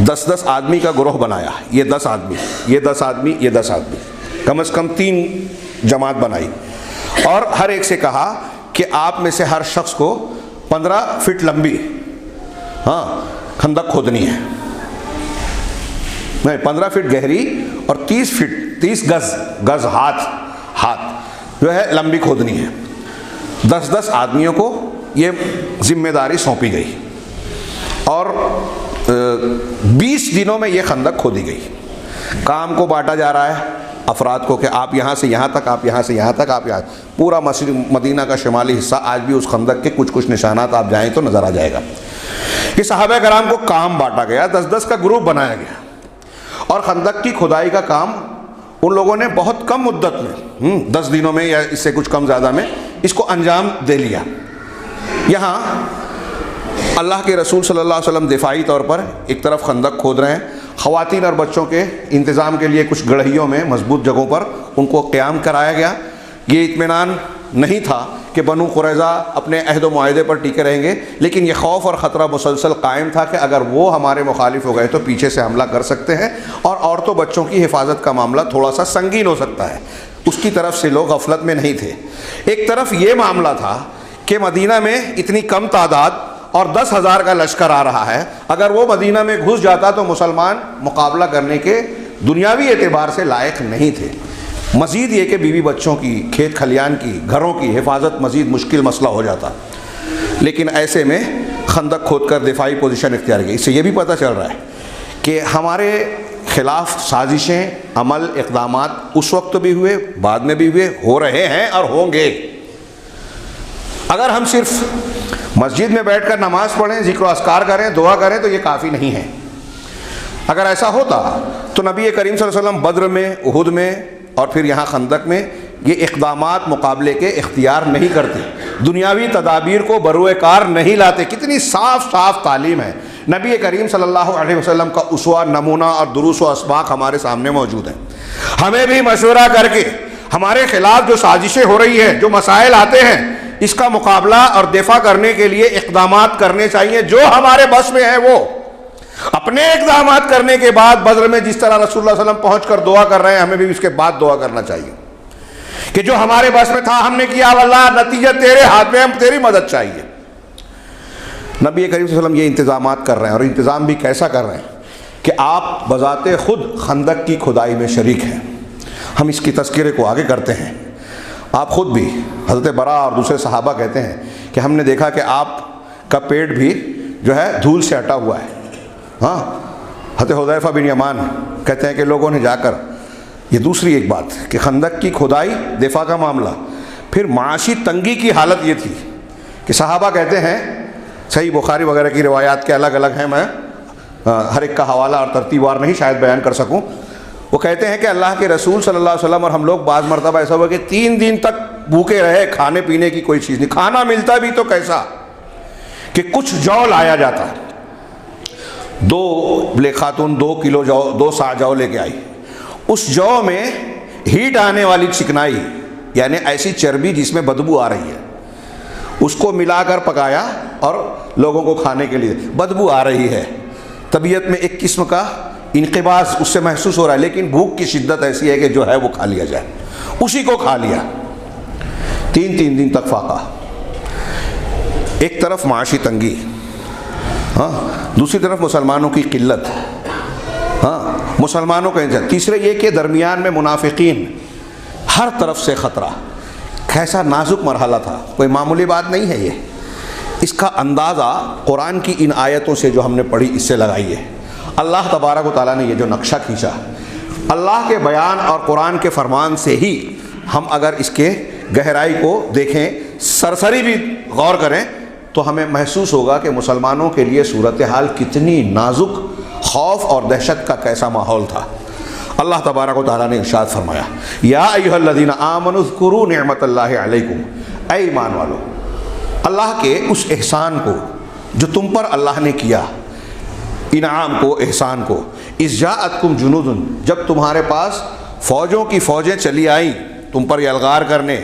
10 آدمی کا گروہ بنایا، یہ 10 آدمی، یہ 10 آدمی، یہ 10 آدمی، کم از کم 3 جماعت بنائی، اور ہر ایک سے کہا کہ آپ میں سے ہر شخص کو 15 فٹ لمبی خندق کھودنی ہے، نہیں 15 فٹ گہری اور 30 گز ہاتھ جو ہے لمبی کھودنی ہے۔ 10 آدمیوں کو یہ ذمہ داری سونپی گئی اور 20 دنوں میں یہ خندق کھودی گئی۔ کام کو بانٹا جا رہا ہے افراد کو کہ آپ یہاں سے یہاں تک، آپ یہاں سے یہاں تک، آپ یہاں، پورا مدینہ کا شمالی حصہ آج بھی اس خندق کے کچھ نشانات آپ جائیں تو نظر آ جائے گا۔ یہ صحابہ کرام کو کام بانٹا گیا، 10 کا گروپ بنایا گیا، اور خندق کی کھدائی کا کام ان لوگوں نے بہت کم مدت میں 10 دنوں میں یا اس سے کچھ کم زیادہ میں اس کو انجام دے لیا۔ یہاں اللہ کے رسول صلی اللہ علیہ وسلم دفاعی طور پر ایک طرف خندق کھود رہے ہیں، خواتین اور بچوں کے انتظام کے لیے کچھ گڑھیوں میں مضبوط جگہوں پر ان کو قیام کرایا گیا۔ یہ اطمینان نہیں تھا کہ بنو قریظہ اپنے عہد و معاہدے پر ٹکے رہیں گے، لیکن یہ خوف اور خطرہ مسلسل قائم تھا کہ اگر وہ ہمارے مخالف ہو گئے تو پیچھے سے حملہ کر سکتے ہیں، اور عورتوں بچوں کی حفاظت کا معاملہ تھوڑا سا سنگین ہو سکتا ہے۔ اس کی طرف سے لوگ غفلت میں نہیں تھے۔ ایک طرف یہ معاملہ تھا کہ مدینہ میں اتنی کم تعداد اور 10,000 کا لشکر آ رہا ہے، اگر وہ مدینہ میں گھس جاتا تو مسلمان مقابلہ کرنے کے دنیاوی اعتبار سے لائق نہیں تھے۔ مزید یہ کہ بیوی بچوں کی، کھیت کھلیان کی، گھروں کی حفاظت مزید مشکل مسئلہ ہو جاتا۔ لیکن ایسے میں خندق کھود کر دفاعی پوزیشن اختیار کی۔ اس سے یہ بھی پتہ چل رہا ہے کہ ہمارے خلاف سازشیں، عمل، اقدامات اس وقت بھی ہوئے، بعد میں بھی ہوئے، ہو رہے ہیں اور ہوں گے۔ اگر ہم صرف مسجد میں بیٹھ کر نماز پڑھیں، ذکر و اذکار کریں، دعا کریں تو یہ کافی نہیں ہے۔ اگر ایسا ہوتا تو نبی کریم صلی اللہ علیہ وسلم بدر میں، احد میں اور پھر یہاں خندق میں یہ اقدامات مقابلے کے اختیار نہیں کرتے، دنیاوی تدابیر کو بروئے کار نہیں لاتے۔ کتنی صاف تعلیم ہے، نبی کریم صلی اللہ علیہ وسلم کا اسوہ، نمونہ اور دروس و اسباق ہمارے سامنے موجود ہیں۔ ہمیں بھی مشورہ کر کے ہمارے خلاف جو سازشیں ہو رہی ہیں، جو مسائل آتے ہیں، اس کا مقابلہ اور دفاع کرنے کے لیے اقدامات کرنے چاہیے جو ہمارے بس میں ہے۔ وہ اپنے اقدامات کرنے کے بعد بدر میں جس طرح رسول اللہ صلی اللہ علیہ وسلم پہنچ کر دعا کر رہے ہیں، ہمیں بھی اس کے بعد دعا کرنا چاہیے کہ جو ہمارے بس میں تھا ہم نے کیا، اللہ نتیجہ تیرے ہاتھ میں، ہم تیری مدد چاہیے۔ نبی کریم صلی اللہ علیہ وسلم یہ انتظامات کر رہے ہیں، اور انتظام بھی کیسا کر رہے ہیں کہ آپ بذات خود خندق کی کھدائی میں شریک ہیں۔ ہم اس کی تذکرے کو آگے کرتے ہیں۔ آپ خود بھی، حضرت برا اور دوسرے صحابہ کہتے ہیں کہ ہم نے دیکھا کہ آپ کا پیٹ بھی جو ہے دھول سے ہٹا ہوا ہے۔ حضرت حذیفہ بن یمان کہتے ہیں کہ لوگوں نے جا کر، یہ دوسری ایک بات کہ خندق کی کھدائی، دفاع کا معاملہ، پھر معاشی تنگی کی حالت یہ تھی کہ صحابہ کہتے ہیں، صحیح بخاری وغیرہ کی روایات کے الگ الگ ہیں، میں ہر ایک کا حوالہ اور ترتیب وار نہیں شاید بیان کر سکوں۔ وہ کہتے ہیں کہ اللہ کے رسول صلی اللہ علیہ وسلم اور ہم لوگ بعض مرتبہ ایسا ہوا کہ 3 دن تک بھوکے رہے، کھانے پینے کی کوئی چیز نہیں، کھانا ملتا بھی تو کیسا کہ کچھ جو لایا جاتا ہے۔ 2 خاتون 2 کلو جو، 2 سا جو لے کے آئی، اس جو میں ہیٹ آنے والی چکنائی، یعنی ایسی چربی جس میں بدبو آ رہی ہے، اس کو ملا کر پکایا اور لوگوں کو کھانے کے لیے۔ بدبو آ رہی ہے، طبیعت میں ایک قسم کا انقباض اس سے محسوس ہو رہا ہے، لیکن بھوک کی شدت ایسی ہے کہ جو ہے وہ کھا لیا جائے، اسی کو کھا لیا۔ 3 دن تک فاقہ۔ ایک طرف معاشی تنگی، دوسری طرف مسلمانوں کی قلت، مسلمانوں کا انتظار، تیسرے یہ کہ درمیان میں منافقین، ہر طرف سے خطرہ۔ کیسا نازک مرحلہ تھا، کوئی معمولی بات نہیں ہے یہ۔ اس کا اندازہ قرآن کی ان آیتوں سے جو ہم نے پڑھی اس سے لگائیے۔ اللہ تبارک و تعالیٰ نے یہ جو نقشہ کھینچا، اللہ کے بیان اور قرآن کے فرمان سے ہی ہم اگر اس کے گہرائی کو دیکھیں، سرسری بھی غور کریں، تو ہمیں محسوس ہوگا کہ مسلمانوں کے لیے صورتحال کتنی نازک، خوف اور دہشت کا کیسا ماحول تھا۔ اللہ تبارک و تعالیٰ نے ارشاد فرمایا، یا ایھا الذین آمنوا اذکروا نعمت اللہ علیکم، اے ایمان والو، اللہ کے اس احسان کو جو تم پر اللہ نے کیا، انعام کو، احسان کو، اذ جاءتکم جنود، جب تمہارے پاس فوجوں کی فوجیں چلی آئیں تم پر یلغار کرنے۔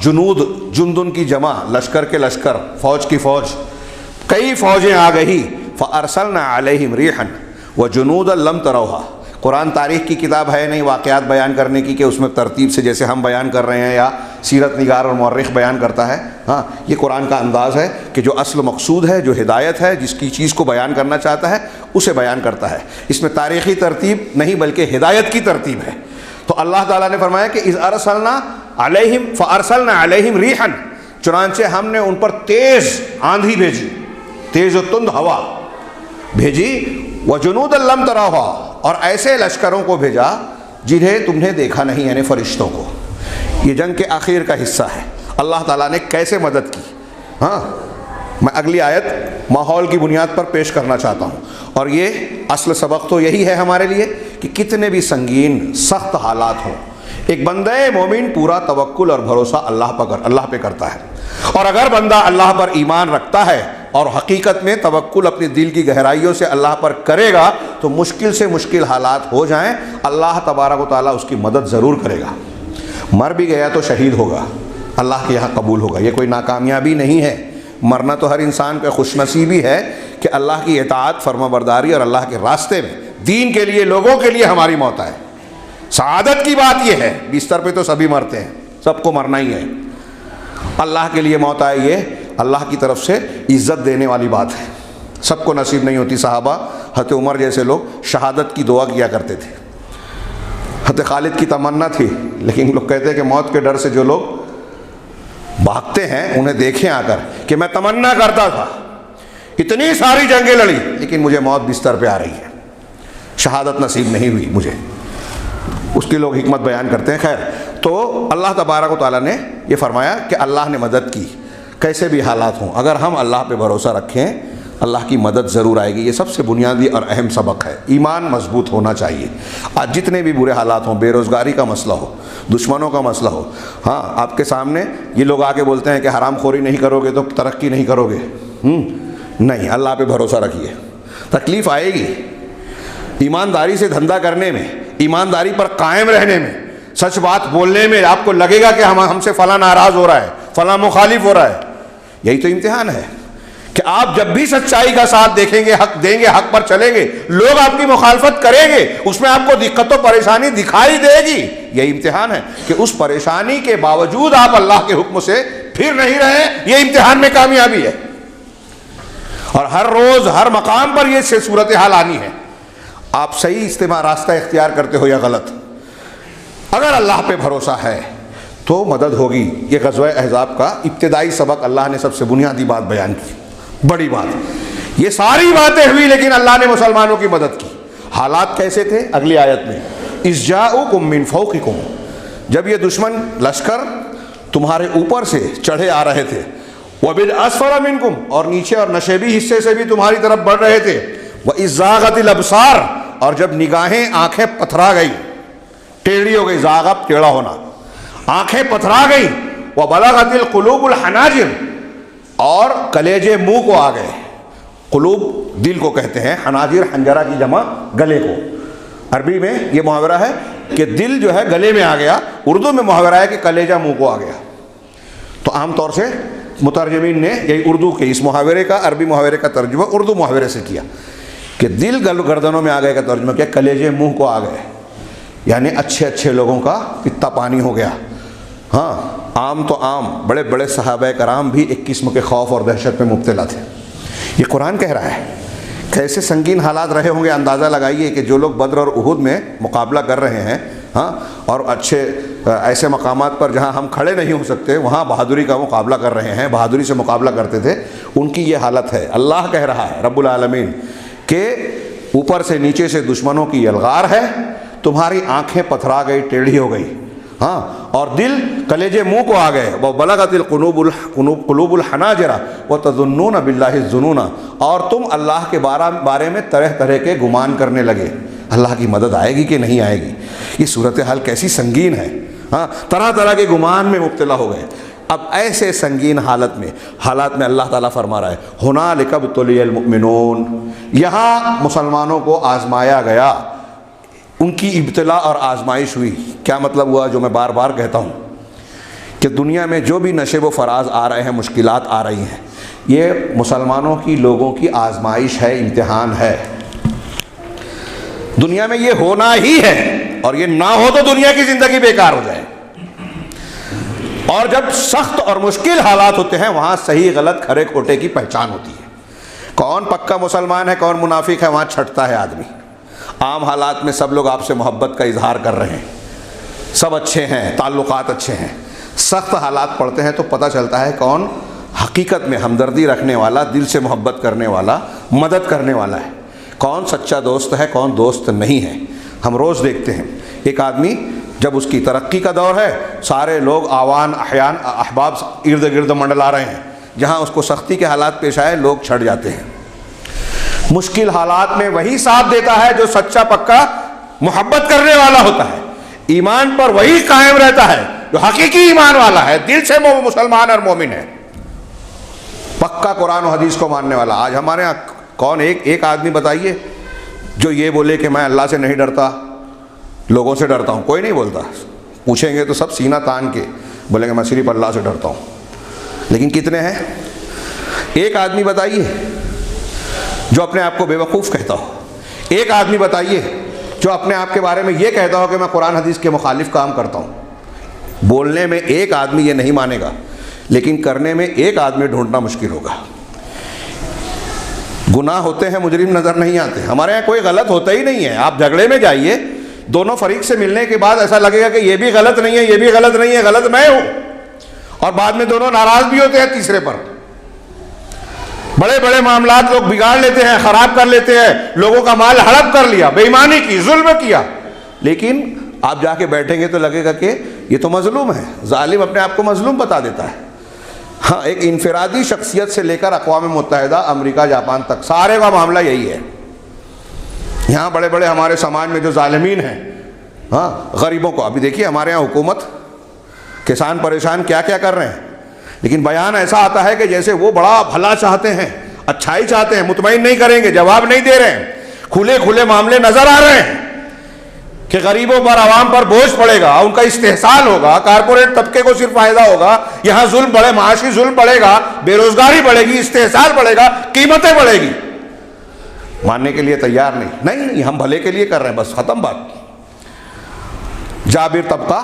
جنود، جندن کی جمع، لشکر کے لشکر، فوج کی فوج، کئی فوجیں آ گئی۔ فَأَرْسَلْنَا عَلَيْهِمْ رِيحًا وَجُنُودًا لَمْ تَرَوْهَا۔ قرآن تاریخ کی کتاب ہے نہیں واقعات بیان کرنے کی کہ اس میں ترتیب سے جیسے ہم بیان کر رہے ہیں یا سیرت نگار اور مورخ بیان کرتا ہے۔ ہاں، یہ قرآن کا انداز ہے کہ جو اصل مقصود ہے، جو ہدایت ہے، جس کی چیز کو بیان کرنا چاہتا ہے اسے بیان کرتا ہے۔ اس میں تاریخی ترتیب نہیں بلکہ ہدایت کی ترتیب ہے۔ تو اللہ تعالیٰ نے فرمایا کہ اذ ارسلنا علیہم فارسلنا علیہم ریحا، چنانچہ ہم نے ان پر تیز آندھی بھیجی، تیز و تند ہوا بھیجی، وجنودا لم تروها، اور ایسے لشکروں کو بھیجا جنہیں تم نے دیکھا نہیں، یعنی فرشتوں کو۔ یہ جنگ کے آخر کا حصہ ہے، اللہ تعالیٰ نے کیسے مدد کی۔ ہاں، میں اگلی آیت ماحول کی بنیاد پر پیش کرنا چاہتا ہوں، اور یہ اصل سبق تو یہی ہے ہمارے لیے کہ کتنے بھی سنگین سخت حالات ہوں، ایک بندہ مومن پورا توکل اور بھروسہ اللہ پہ کرتا ہے، اور اگر بندہ اللہ پر ایمان رکھتا ہے اور حقیقت میں توکل اپنی دل کی گہرائیوں سے اللہ پر کرے گا تو مشکل سے مشکل حالات ہو جائیں اللہ تبارک و تعالیٰ اس کی مدد ضرور کرے گا۔ مر بھی گیا تو شہید ہوگا، اللہ کے یہاں قبول ہوگا، یہ کوئی ناکامیابی نہیں ہے۔ مرنا تو ہر انسان پہ خوش نصیبی ہے کہ اللہ کی اطاعت، فرما برداری اور اللہ کے راستے میں دین کے لیے، لوگوں کے لیے ہماری موت آئے۔ سعادت کی بات یہ ہے، بستر پہ تو سبھی مرتے ہیں، سب کو مرنا ہی ہے، اللہ کے لیے موت آئے، یہ اللہ کی طرف سے عزت دینے والی بات ہے، سب کو نصیب نہیں ہوتی۔ صحابہ حضرت عمر جیسے لوگ شہادت کی دعا کیا کرتے تھے، حضرت خالد کی تمنا تھی، لیکن لوگ کہتے ہیں کہ موت کے ڈر سے جو لوگ بھاگتے ہیں انہیں دیکھیں آ کر کہ میں تمنا کرتا تھا، اتنی ساری جنگیں لڑی لیکن مجھے موت بستر پہ آ رہی ہے، شہادت نصیب نہیں ہوئی مجھے۔ اس کی لوگ حکمت بیان کرتے ہیں۔ خیر، تو اللہ تبارک و تعالیٰ نے یہ فرمایا کہ اللہ نے مدد کی، کیسے بھی حالات ہوں اگر ہم اللہ پہ بھروسہ رکھیں اللہ کی مدد ضرور آئے گی۔ یہ سب سے بنیادی اور اہم سبق ہے، ایمان مضبوط ہونا چاہیے۔ آج جتنے بھی برے حالات ہوں، بے روزگاری کا مسئلہ ہو، دشمنوں کا مسئلہ ہو، ہاں آپ کے سامنے یہ لوگ آ کے بولتے ہیں کہ حرام خوری نہیں کرو گے تو ترقی نہیں کرو گے، نہیں، اللہ پہ بھروسہ رکھیے، تکلیف آئے گی۔ ایمانداری سے دھندا کرنے میں، ایمانداری پر قائم رہنے میں، سچ بات بولنے میں آپ کو لگے گا کہ ہم سے فلاں ناراض ہو رہا ہے، فلاں مخالف ہو رہا ہے، یہی تو امتحان ہے کہ آپ جب بھی سچائی کا ساتھ دیکھیں گے، حق دیں گے، حق پر چلیں گے، لوگ آپ کی مخالفت کریں گے، اس میں آپ کو دقت و پریشانی دکھائی دے گی، یہی امتحان ہے کہ اس پریشانی کے باوجود آپ اللہ کے حکم سے پھر نہیں رہے، یہ امتحان میں کامیابی ہے۔ اور ہر روز ہر مقام پر یہ صورتحال آنی ہے، آپ صحیح استعمال راستہ اختیار کرتے ہو یا غلط، اگر اللہ پہ بھروسہ ہے تو مدد ہوگی۔ یہ غزوہ احزاب کا ابتدائی سبق اللہ نے سب سے بنیادی بات بیان کی، بڑی بات۔ یہ ساری باتیں ہوئی لیکن اللہ نے مسلمانوں کی مدد کی۔ حالات کیسے تھے؟ اگلی آیت میں، اذ جاؤکم من فوقکم، جب یہ دشمن لشکر تمہارے اوپر سے چڑھے آ رہے تھے، وبالاسفل منکم، اور نیچے اور نشیبی حصے سے بھی تمہاری طرف بڑھ رہے تھے، وَإِذ زَاغَتِ الْأَبْصَارُ، اور جب نگاہیں آنکھیں پتھرا گئی، ٹیڑھی ہو گئی، زاغب ٹیڑھا ہونا، آنکھیں پتھرا گئی، وَبَلَغَتِ الْقُلُوبُ الْحَنَاجِرَ، اور کلیجے منہ کو آ گئے۔ قلوب دل کو کہتے ہیں، حناجر حنجرہ کی جمع گلے کو۔ عربی میں یہ محاورہ ہے کہ دل جو ہے گلے میں آ گیا، اردو میں محاورہ ہے کہ کلیجہ منہ کو آ گیا۔ تو عام طور سے مترجمین نے یہی اردو کے اس محاورے کا، عربی محاورے کا ترجمہ اردو محاورے سے کیا کہ دل گردنوں میں آ گئے کا ترجمہ کیا، کلیجے منہ کو آ گئے، یعنی اچھے اچھے لوگوں کا اتنا پانی ہو گیا۔ ہاں، عام تو عام، بڑے بڑے صحابہ کرام بھی ایک قسم کے خوف اور دہشت میں مبتلا تھے۔ یہ قرآن کہہ رہا ہے، کیسے سنگین حالات رہے ہوں گے، اندازہ لگائیے کہ جو لوگ بدر اور احد میں مقابلہ کر رہے ہیں، ہاں، اور اچھے ایسے مقامات پر جہاں ہم کھڑے نہیں ہو سکتے وہاں بہادری کا مقابلہ کر رہے ہیں، بہادری سے مقابلہ کرتے تھے، ان کی یہ حالت ہے۔ اللہ کہہ رہا ہے رب العالمین کہ اوپر سے نیچے سے دشمنوں کی یلغار ہے، تمہاری آنکھیں پتھرا گئی، ٹیڑھی ہو گئی، ہاں، اور دل کلیجے منہ کو آ گئے، وَبَلَغَتِ الْقُلُوبُ الْحَنَاجِرَ وَتَظُنُّونَ بِاللَّهِ الظُّنُونَ، اور تم اللہ کے بارے میں طرح طرح کے گمان کرنے لگے، اللہ کی مدد آئے گی کہ نہیں آئے گی۔ یہ صورتحال کیسی سنگین ہے، ہاں، طرح طرح کے گمان میں مبتلا ہو گئے۔ اب ایسے سنگین حالات میں اللہ تعالیٰ فرما رہا ہے هُنَالِكَ ابْتُلِيَ الْمُؤْمِنُونَ، یہاں مسلمانوں کو آزمایا گیا، ان کی ابتلا اور آزمائش ہوئی۔ کیا مطلب ہوا؟ جو میں بار بار کہتا ہوں کہ دنیا میں جو بھی نشیب و فراز آ رہے ہیں، مشکلات آ رہی ہیں، یہ مسلمانوں کی لوگوں کی آزمائش ہے، امتحان ہے۔ دنیا میں یہ ہونا ہی ہے، اور یہ نہ ہو تو دنیا کی زندگی بیکار ہو جائے۔ اور جب سخت اور مشکل حالات ہوتے ہیں وہاں صحیح غلط کھرے کھوٹے کی پہچان ہوتی ہے۔ کون پکا مسلمان ہے کون منافق ہے وہاں چھٹتا ہے آدمی۔ عام حالات میں سب لوگ آپ سے محبت کا اظہار کر رہے ہیں، سب اچھے ہیں، تعلقات اچھے ہیں۔ سخت حالات پڑتے ہیں تو پتہ چلتا ہے کون حقیقت میں ہمدردی رکھنے والا، دل سے محبت کرنے والا، مدد کرنے والا ہے، کون سچا دوست ہے کون دوست نہیں ہے۔ ہم روز دیکھتے ہیں ایک آدمی جب اس کی ترقی کا دور ہے سارے لوگ آوان احیان احباب ارد گرد منڈلا رہے ہیں، جہاں اس کو سختی کے حالات پیش آئے لوگ چھٹ جاتے ہیں۔ مشکل حالات میں وہی ساتھ دیتا ہے جو سچا پکا محبت کرنے والا ہوتا ہے، ایمان پر وہی قائم رہتا ہے جو حقیقی ایمان والا ہے، دل سے وہ مسلمان اور مومن ہے، پکا قرآن و حدیث کو ماننے والا۔ آج ہمارے ہاں کون ایک آدمی بتائیے جو یہ بولے کہ میں اللہ سے نہیں ڈرتا، لوگوں سے ڈرتا ہوں؟ کوئی نہیں بولتا۔ پوچھیں گے تو سب سینہ تان کے بولیں گے میں صرف اللہ سے ڈرتا ہوں، لیکن کتنے ہیں؟ ایک آدمی بتائیے جو اپنے آپ کو بے وقوف کہتا ہو، ایک آدمی بتائیے جو اپنے آپ کے بارے میں یہ کہتا ہو کہ میں قرآن حدیث کے مخالف کام کرتا ہوں۔ بولنے میں ایک آدمی یہ نہیں مانے گا، لیکن کرنے میں ایک آدمی ڈھونڈنا مشکل ہوگا۔ گناہ ہوتے ہیں مجرم نظر نہیں آتے، ہمارے یہاں کوئی غلط ہوتا ہی نہیں ہے۔ آپ جھگڑے میں جائیے، دونوں فریق سے ملنے کے بعد ایسا لگے گا کہ یہ بھی غلط نہیں ہے یہ بھی غلط نہیں ہے، غلط میں ہوں، اور بعد میں دونوں ناراض بھی ہوتے ہیں تیسرے پر۔ بڑے بڑے معاملات لوگ بگاڑ لیتے ہیں، خراب کر لیتے ہیں، لوگوں کا مال ہڑپ کر لیا، بے ایمانی کی، ظلم کیا، لیکن آپ جا کے بیٹھیں گے تو لگے گا کہ یہ تو مظلوم ہے۔ ظالم اپنے آپ کو مظلوم بتا دیتا ہے۔ ہاں، ایک انفرادی شخصیت سے لے کر اقوام متحدہ، امریکہ، جاپان تک سارے کا معاملہ یہی ہے۔ یہاں بڑے بڑے ہمارے سماج میں جو ظالمین ہیں، ہاں، غریبوں کو، ابھی دیکھیے ہمارے یہاں حکومت، کسان پریشان کیا کیا کر رہے ہیں، لیکن بیان ایسا آتا ہے کہ جیسے وہ بڑا بھلا چاہتے ہیں، اچھائی چاہتے ہیں، مطمئن نہیں کریں گے، جواب نہیں دے رہے ہیں، کھلے کھلے معاملے نظر آ رہے ہیں کہ غریبوں پر، عوام پر بوجھ پڑے گا، ان کا استحصال ہوگا، کارپوریٹ طبقے کو صرف فائدہ ہوگا، یہاں ظلم بڑھے، معاشی ظلم بڑھے گا، بے روزگاری بڑھے گی، استحصال بڑھے گا، قیمتیں بڑھے گی۔ ماننے کے لیے تیار نہیں، ہم بھلے کے لیے کر رہے ہیں، بس ختم بات۔ جابر طبقہ،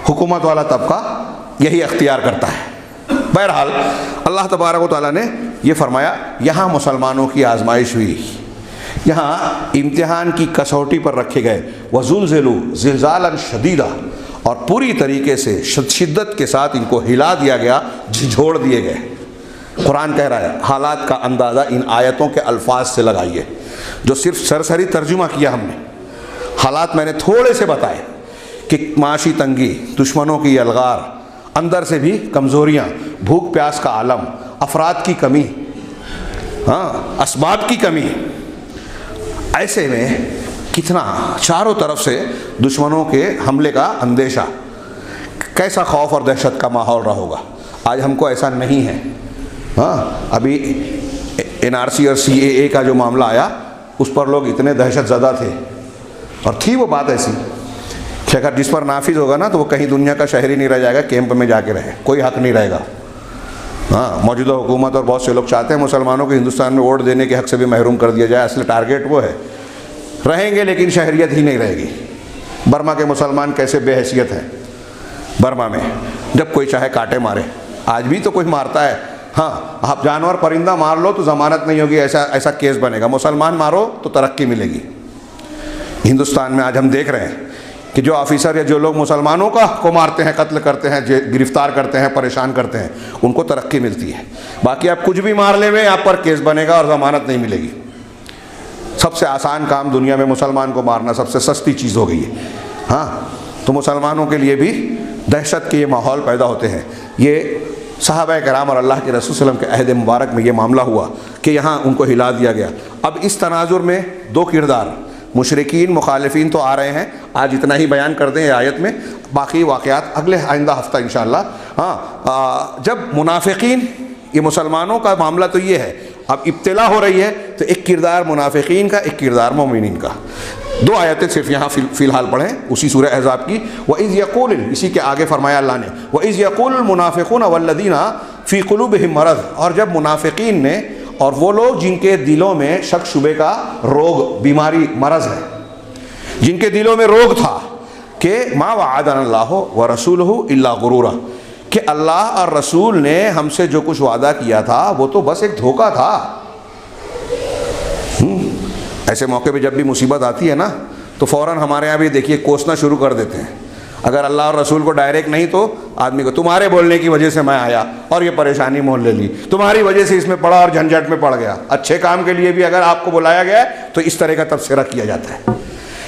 حکومت والا طبقہ یہی اختیار کرتا ہے۔ بہرحال اللہ تبارک و تعالیٰ نے یہ فرمایا یہاں مسلمانوں کی آزمائش ہوئی، یہاں امتحان کی کسوٹی پر رکھے گئے، وَزُلْزِلُوا زِلْزَالًا شَدِيدًا، اور پوری طریقے سے شدت کے ساتھ ان کو ہلا دیا گیا، جھنجھوڑ دیے گئے۔ قرآن کہہ رہا ہے حالات کا اندازہ ان آیتوں کے الفاظ سے لگائیے، جو صرف سرسری ترجمہ کیا ہم نے، حالات میں نے تھوڑے سے بتائے کہ معاشی تنگی، دشمنوں کی الغار، اندر سے بھی کمزوریاں، بھوک پیاس کا عالم، افراد کی کمی، ہاں، اسباب کی کمی، ایسے میں کتنا چاروں طرف سے دشمنوں کے حملے کا اندیشہ، کیسا خوف اور دہشت کا ماحول رہا ہوگا۔ آج ہم کو ایسا نہیں ہے۔ ہاں، ابھی NRC اور CAA کا جو معاملہ آیا اس پر لوگ اتنے دہشت زدہ تھے، اور تھی وہ بات ایسی کہ اگر جس پر نافذ ہوگا نا تو وہ کہیں دنیا کا شہری نہیں رہ جائے گا، کیمپ میں جا کے رہے، کوئی حق نہیں رہے گا۔ ہاں، موجودہ حکومت اور بہت سے لوگ چاہتے ہیں مسلمانوں کو ہندوستان میں ووٹ دینے کے حق سے بھی محروم کر دیا جائے، اصل ٹارگیٹ وہ ہے، رہیں گے لیکن شہریت ہی نہیں رہے گی۔ برما کے مسلمان کیسے بے حیثیت ہیں، برما میں جب کوئی چاہے کاٹے مارے، آج بھی تو کوئی مارتا ہے۔ ہاں، آپ جانور پرندہ مار لو تو ضمانت نہیں ہوگی، ایسا کیس بنے گا، مسلمان مارو تو ترقی ملے گی۔ ہندوستان میں آج ہم دیکھ رہے ہیں کہ جو آفیسر یا جو لوگ مسلمانوں کو مارتے ہیں، قتل کرتے ہیں، گرفتار کرتے ہیں، پریشان کرتے ہیں، ان کو ترقی ملتی ہے۔ باقی آپ کچھ بھی مار لیں میں آپ پر کیس بنے گا اور ضمانت نہیں ملے گی۔ سب سے آسان کام دنیا میں مسلمان کو مارنا سب سے سستی چیز ہو گئی ہے۔ ہاں، تو مسلمانوں کے لیے بھی دہشت کے یہ ماحول پیدا ہوتے ہیں۔ یہ صحابہ کرام اور اللہ کے رسول صلی اللہ علیہ وسلم کے عہد مبارک میں یہ معاملہ ہوا کہ یہاں ان کو ہلا دیا گیا۔ اب اس تناظر میں دو کردار، مشرکین، مخالفین تو آ رہے ہیں، آج اتنا ہی بیان کر دیں آیت میں، باقی واقعات اگلے آئندہ ہفتہ انشاءاللہ۔ ہاں، جب منافقین، یہ مسلمانوں کا معاملہ تو یہ ہے، اب ابتلا ہو رہی ہے تو ایک کردار منافقین کا، ایک کردار مومنین کا۔ دو آیتیں صرف یہاں فی الحال پڑھیں اسی سورہ احزاب کی۔ وَإِذْ يَقُولُ، اسی کے آگے فرمایا اللہ نے، وَإِذْ يَقُولُ الْمُنَافِقُونَ وَالَّذِينَ فی قلوبہم مرض، اور جب منافقین نے، اور وہ لوگ جن کے دلوں میں شک شبے کا روگ، بیماری، مرض ہے، جن کے دلوں میں روگ تھا کہ ما وعدنا اللہ ورسولہ الا غرورا، کہ اللہ اور رسول نے ہم سے جو کچھ وعدہ کیا تھا وہ تو بس ایک دھوکہ تھا۔ ایسے موقع پہ جب بھی مصیبت آتی ہے نا تو فوراً ہمارے یہاں بھی دیکھیے کوسنا شروع کر دیتے ہیں۔ اگر اللہ اور رسول کو ڈائریکٹ نہیں تو آدمی کو، تمہارے بولنے کی وجہ سے میں آیا اور یہ پریشانی مول لے لی، تمہاری وجہ سے اس میں پڑا اور جھنجھٹ میں پڑ گیا۔ اچھے کام کے لیے بھی اگر آپ کو بلایا گیا ہے تو اس طرح کا تبصرہ کیا جاتا ہے۔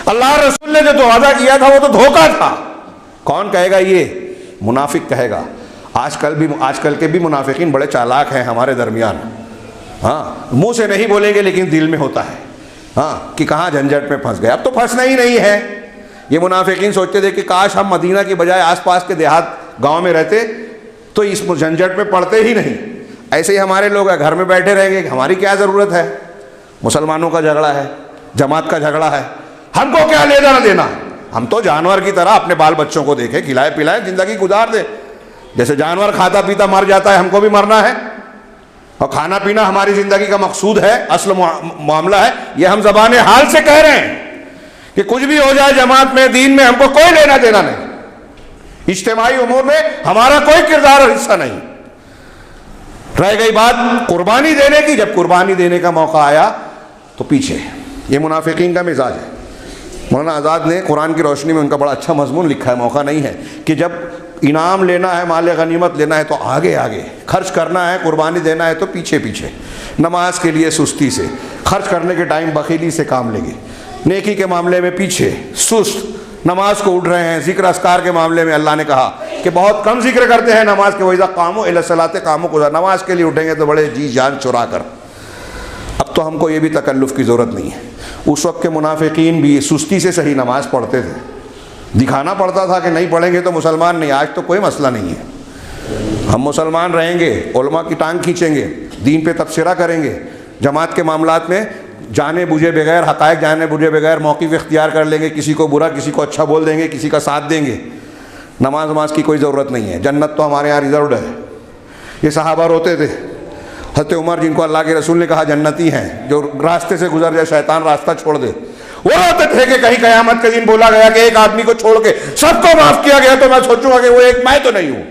اللہ اور رسول نے جو وعدہ کیا تھا وہ تو دھوکہ تھا۔ کون کہے گا؟ یہ منافق کہے گا۔ آج کل کے بھی منافقین بڑے چالاک ہیں ہمارے درمیان، ہاں، منہ سے نہیں بولیں گے لیکن دل میں ہوتا ہے، ہاں، کہ کہاں جھنجھٹ میں پھنس گئے۔ اب تو پھنسنا ہی نہیں ہے۔ یہ منافقین سوچتے تھے کہ کاش ہم مدینہ کی بجائے آس پاس کے دیہات گاؤں میں رہتے تو اس جھنجھٹ میں پڑتے ہی نہیں۔ ایسے ہی ہمارے لوگ گھر میں بیٹھے رہیں گے، ہماری کیا ضرورت ہے؟ مسلمانوں کا جھگڑا ہے، جماعت کا جھگڑا ہے، ہم کو کیا لینا نہ دینا؟ ہم تو جانور کی طرح اپنے بال بچوں کو دیکھیں، کھلائے پلائے، زندگی گزار دیں۔ جیسے جانور کھاتا پیتا مر جاتا ہے، ہم کو بھی مرنا ہے، اور کھانا پینا ہماری زندگی کا مقصود ہے، اصل معاملہ ہے۔ یہ ہم زبان حال سے کہہ رہے ہیں کہ کچھ بھی ہو جائے جماعت میں، دین میں، ہم کو کوئی لینا دینا نہیں، اجتماعی امور میں ہمارا کوئی کردار اور حصہ نہیں۔ رہ گئی بات قربانی دینے کی، جب قربانی دینے کا موقع آیا تو پیچھے۔ یہ منافقین کا مزاج ہے۔ مولانا آزاد نے قرآن کی روشنی میں ان کا بڑا اچھا مضمون لکھا ہے، موقع نہیں ہے، کہ جب انعام لینا ہے، مال غنیمت لینا ہے تو آگے آگے، خرچ کرنا ہے، قربانی دینا ہے تو پیچھے پیچھے، نماز کے لیے سستی سے، خرچ کرنے کے ٹائم بخیلی سے کام لیں گے، نیکی کے معاملے میں پیچھے سست، نماز کو اٹھ رہے ہیں، ذکر اذکار کے معاملے میں اللہ نے کہا کہ بہت کم ذکر کرتے ہیں نماز کے، وَإِذَا قَامُوا إِلَى الصَّلَاةِ قَامُوا كُسَالَىٰ، نماز کے لیے اٹھیں گے تو بڑے جی جان چرا کر۔ اب تو ہم کو یہ بھی تکلف کی ضرورت نہیں ہے۔ اس وقت کے منافقین بھی سستی سے صحیح نماز پڑھتے تھے، دکھانا پڑتا تھا کہ نہیں پڑھیں گے تو مسلمان نہیں۔ آج تو کوئی مسئلہ نہیں ہے، ہم مسلمان رہیں گے، علماء کی ٹانگ کھینچیں گے، دین پہ تبصرہ کریں گے، جماعت کے معاملات میں جانے بوجھے بغیر، حقائق جانے بوجھے بغیر موقف اختیار کر لیں گے، کسی کو برا کسی کو اچھا بول دیں گے، کسی کا ساتھ دیں گے۔ نماز کی کوئی ضرورت نہیں ہے، جنت تو ہمارے یہاں ریزروڈ ہے۔ یہ صحابہ روتے تھے، حضرت عمر جن کو اللہ کے رسول نے کہا جنتی ہیں، جو راستے سے گزر جائے شیطان راستہ چھوڑ دے، وہ روتے تھے کہ کہیں قیامت کے دن بولا گیا کہ ایک آدمی کو چھوڑ کے سب کو معاف کیا گیا تو میں سوچوں گا کہ وہ ایک میں تو نہیں ہوں۔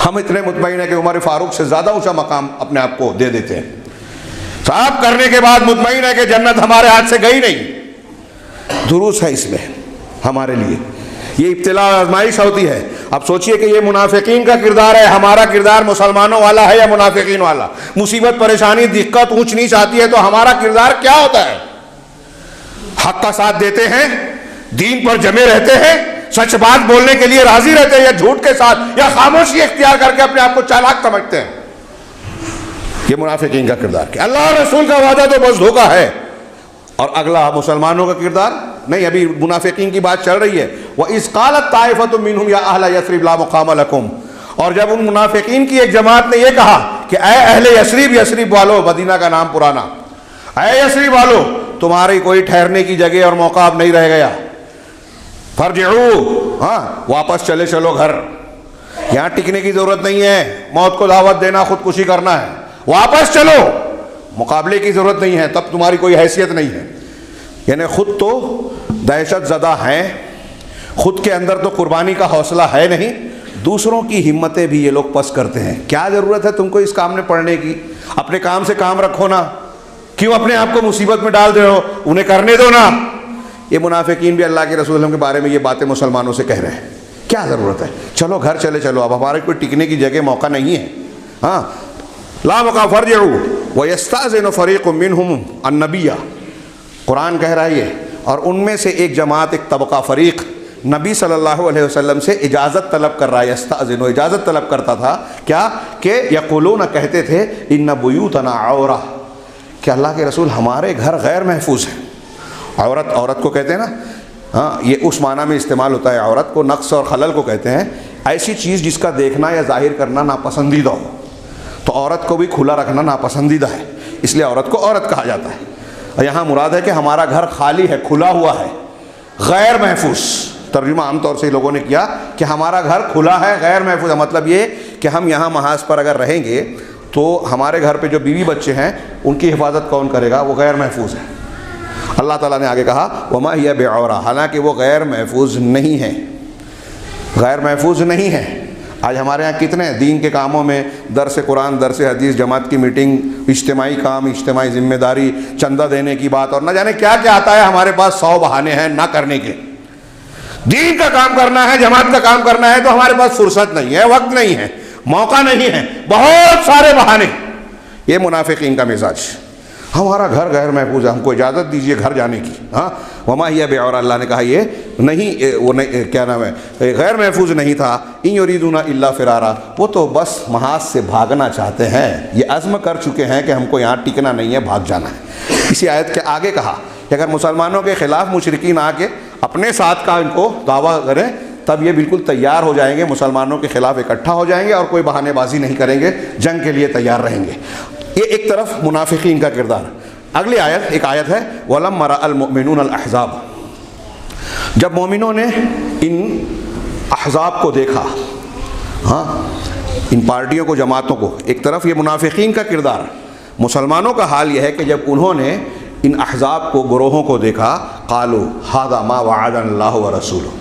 ہم اتنے مطمئن ہیں کہ عمر فاروق سے زیادہ اونچا مقام اپنے آپ کو دے دیتے ہیں، صاحب کرنے کے بعد مطمئن ہے کہ جنت ہمارے ہاتھ سے گئی نہیں۔ دروس ہے اس میں ہمارے لیے، یہ ابتلا اور آزمائش ہوتی ہے۔ اب سوچئے کہ یہ منافقین کا کردار ہے، ہمارا کردار مسلمانوں والا ہے یا منافقین والا؟ مصیبت پریشانی دقت اونچ نیچ آتی ہے تو ہمارا کردار کیا ہوتا ہے؟ حق کا ساتھ دیتے ہیں، دین پر جمے رہتے ہیں، سچ بات بولنے کے لیے راضی رہتے ہیں، یا جھوٹ کے ساتھ یا خاموشی اختیار کر کے اپنے آپ کو چالاک سمجھتے ہیں؟ یہ منافقین کا کردار کہ اللہ اور رسول کا وعدہ تو بس دھوکہ ہے، اور اگلا مسلمانوں کا کردار نہیں۔ ابھی منافقین کی بات چل رہی ہے، وَإِذْ قَالَتْ طَائِفَةٌ مِّنْهُمْ يَا أَهْلَ يَثْرِبَ لَا مُقَامَ لَكُمْ، اور جب ان منافقین کی ایک جماعت نے یہ کہا کہ اے اہل یثرب، یثرب والو، مدینہ کا نام پرانا، اے یثرب والو تمہاری کوئی ٹھہرنے کی جگہ اور موقع اب نہیں رہ گیا، فرجعو، ہاں واپس چلے چلو گھر، یہاں ٹکنے کی ضرورت نہیں ہے، موت کو دعوت دینا خودکشی کرنا ہے، واپس چلو، مقابلے کی ضرورت نہیں ہے، تب تمہاری کوئی حیثیت نہیں ہے۔ یعنی خود تو دہشت زدہ ہیں، خود کے اندر تو قربانی کا حوصلہ ہے نہیں، دوسروں کی ہمتیں بھی یہ لوگ پس کرتے ہیں۔ کیا ضرورت ہے تم کو اس کام میں پڑنے کی؟ اپنے کام سے کام رکھو نا، کیوں اپنے آپ کو مصیبت میں ڈال دے ہو؟ انہیں کرنے دو نا۔ یہ منافقین بھی اللہ کے رسول کے بارے میں یہ باتیں مسلمانوں سے کہہ رہے ہیں، کیا ضرورت ہے؟ چلو گھر چلے چلو، اب ہمارے کوئی ٹکنے کی جگہ موقع نہیں ہے۔ ہاں لا موقع، فرجعوا وَيَسْتَأْذِنُ فَرِيقٌ مِّنْهُمُ النَّبِيَّ، قرآن کہہ رہا ہے یہ، اور ان میں سے ایک جماعت، ایک طبقہ، فریق نبی صلی اللہ علیہ وسلم سے اجازت طلب کر رہا ہے۔ یستأذن، اجازت طلب کرتا تھا، کیا کہ یقولون، کہتے تھے، ان بیوتنا عورہ، کہ اللہ کے رسول ہمارے گھر غیر محفوظ ہیں۔ عورت کو کہتے ہیں نا، ہاں یہ اس معنی میں استعمال ہوتا ہے، عورت کو نقص اور خلل کو کہتے ہیں، ایسی چیز جس کا دیکھنا یا ظاہر کرنا ناپسندیدہ ہو، تو عورت کو بھی کھلا رکھنا ناپسندیدہ ہے، اس لیے عورت کو عورت کہا جاتا ہے۔ اور یہاں مراد ہے کہ ہمارا گھر خالی ہے، کھلا ہوا ہے، غیر محفوظ۔ ترجمہ عام طور سے لوگوں نے کیا کہ ہمارا گھر کھلا ہے، غیر محفوظ ہے، مطلب یہ کہ ہم یہاں محاذ پر اگر رہیں گے تو ہمارے گھر پہ جو بیوی بچے ہیں ان کی حفاظت کون کرے گا؟ وہ غیر محفوظ ہے۔ اللہ تعالیٰ نے آگے کہا وما ہی بعورہ، حالانکہ وہ غیر محفوظ نہیں ہیں، غیر محفوظ نہیں ہیں۔ آج ہمارے ہاں کتنے دین کے کاموں میں درس قرآن، درس حدیث، جماعت کی میٹنگ، اجتماعی کام، اجتماعی ذمہ داری، چندہ دینے کی بات، اور نہ جانے کیا کیا آتا ہے، ہمارے پاس 100 بہانے ہیں نہ کرنے کے۔ دین کا کام کرنا ہے، جماعت کا کام کرنا ہے تو ہمارے پاس فرصت نہیں ہے، وقت نہیں ہے، موقع نہیں ہے، بہت سارے بہانے۔ یہ منافقین کا مزاج۔ ہمارا گھر غیر محفوظ ہے، ہم کو اجازت دیجئے گھر جانے کی۔ ہاں وما ہی بعورہ، اللہ نے کہا یہ نہیں، وہ نہیں، کیا نام ہے، غیر محفوظ نہیں تھا۔ ان یریدون الا فرارا، وہ تو بس محاذ سے بھاگنا چاہتے ہیں، یہ عزم کر چکے ہیں کہ ہم کو یہاں ٹکنا نہیں ہے، بھاگ جانا ہے۔ اسی آیت کے آگے کہا کہ اگر مسلمانوں کے خلاف مشرکین آ کے اپنے ساتھ کا ان کو دعویٰ کریں تب یہ بالکل تیار ہو جائیں گے، مسلمانوں کے خلاف اکٹھا ہو جائیں گے اور کوئی بہانے بازی نہیں کریں گے، جنگ کے لیے تیار رہیں گے۔ یہ ایک طرف منافقین کا کردار۔ اگلی آیت ایک آیت ہے وَلَمَّا رَأَى الْمُؤْمِنُونَ الْأَحْزَابَ، جب مومنوں نے ان احزاب کو دیکھا، ہاں ان پارٹیوں کو، جماعتوں کو، ایک طرف یہ منافقین کا کردار۔ مسلمانوں کا حال یہ ہے کہ جب انہوں نے ان احزاب کو، گروہوں کو دیکھا، قالوا هذا ما وعدنا اللہ ورسولہ،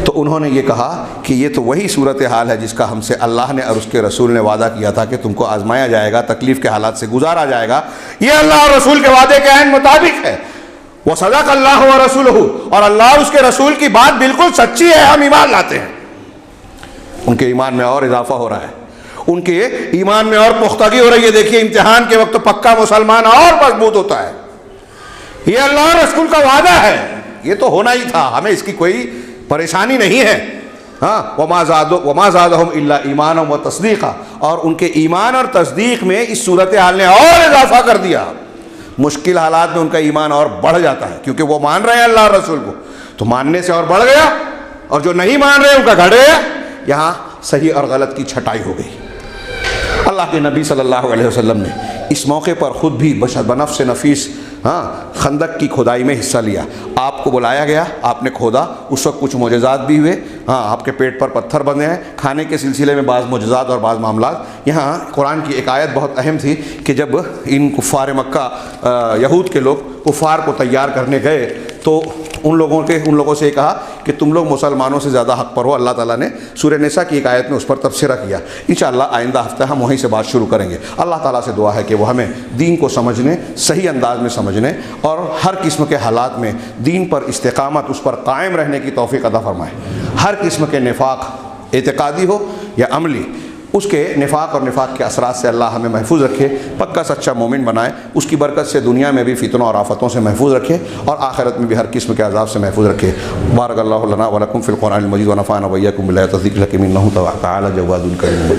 تو انہوں نے یہ کہا کہ یہ تو وہی صورتحال ہے جس کا ہم سے اللہ نے اور اس کے رسول نے وعدہ کیا تھا کہ تم کو آزمایا جائے گا، تکلیف کے حالات سے گزارا جائے گا۔ یہ اللہ اور رسول کے وعدے کے عین مطابق ہے۔ وصدق اللہ ورسولہ، اور اللہ اور اس کے رسول کی بات بالکل سچی ہے، ہم ایمان لاتے ہیں۔ ان کے ایمان میں اور اضافہ ہو رہا ہے، ان کے ایمان میں اور پختگی ہو رہی ہے۔ دیکھیے امتحان کے وقت پکا مسلمان اور مضبوط ہوتا ہے۔ یہ اللہ اور رسول کا وعدہ ہے، یہ تو ہونا ہی تھا، ہمیں اس کی کوئی پریشانی نہیں ہے۔ ہاں وما زادہم الا ایمانا و تصدیقا، اور ان کے ایمان اور تصدیق میں اس صورتحال نے اور اضافہ کر دیا۔ مشکل حالات میں ان کا ایمان اور بڑھ جاتا ہے، کیونکہ وہ مان رہے ہیں اللہ اور رسول کو، تو ماننے سے اور بڑھ گیا، اور جو نہیں مان رہے ان کا گھٹ گیا۔ یہاں صحیح اور غلط کی چھٹائی ہو گئی۔ اللہ کے نبی صلی اللہ علیہ وسلم نے اس موقع پر خود بھی بنفس نفیس خندق کی کھدائی میں حصہ لیا۔ آپ کو بلایا گیا، آپ نے کھودا، اس وقت کچھ معجزات بھی ہوئے، آپ کے پیٹ پر پتھر بندھے ہیں، کھانے کے سلسلے میں بعض معجزات اور بعض معاملات۔ یہاں قرآن کی ایک آیت بہت اہم تھی کہ جب ان کفار مکہ، یہود کے لوگ کفار کو تیار کرنے گئے تو ان لوگوں سے یہ کہا کہ تم لوگ مسلمانوں سے زیادہ حق پر ہو۔ اللہ تعالیٰ نے سورہ نساء کی ایک آیت میں اس پر تبصرہ کیا۔ انشاءاللہ آئندہ ہفتہ ہم وہیں سے بات شروع کریں گے۔ اللہ تعالیٰ سے دعا ہے کہ وہ ہمیں دین کو سمجھنے، صحیح انداز میں سمجھنے اور ہر قسم کے حالات میں دین پر استقامت، اس پر قائم رہنے کی توفیق عطا فرمائے۔ ہر قسم کے نفاق، اعتقادی ہو یا عملی، اس کے نفاق اور نفاق کے اثرات سے اللہ ہمیں محفوظ رکھے، پکا سچا مومن بنائے، اس کی برکت سے دنیا میں بھی فتنوں اور آفتوں سے محفوظ رکھے اور آخرت میں بھی ہر قسم کے عذاب سے محفوظ رکھے۔ بارک اللہ لنا ولکم فی القرآن المجید ونفعنا وإیاکم بالآیات والذکر الحکیم انہ تعالی جواد کریم۔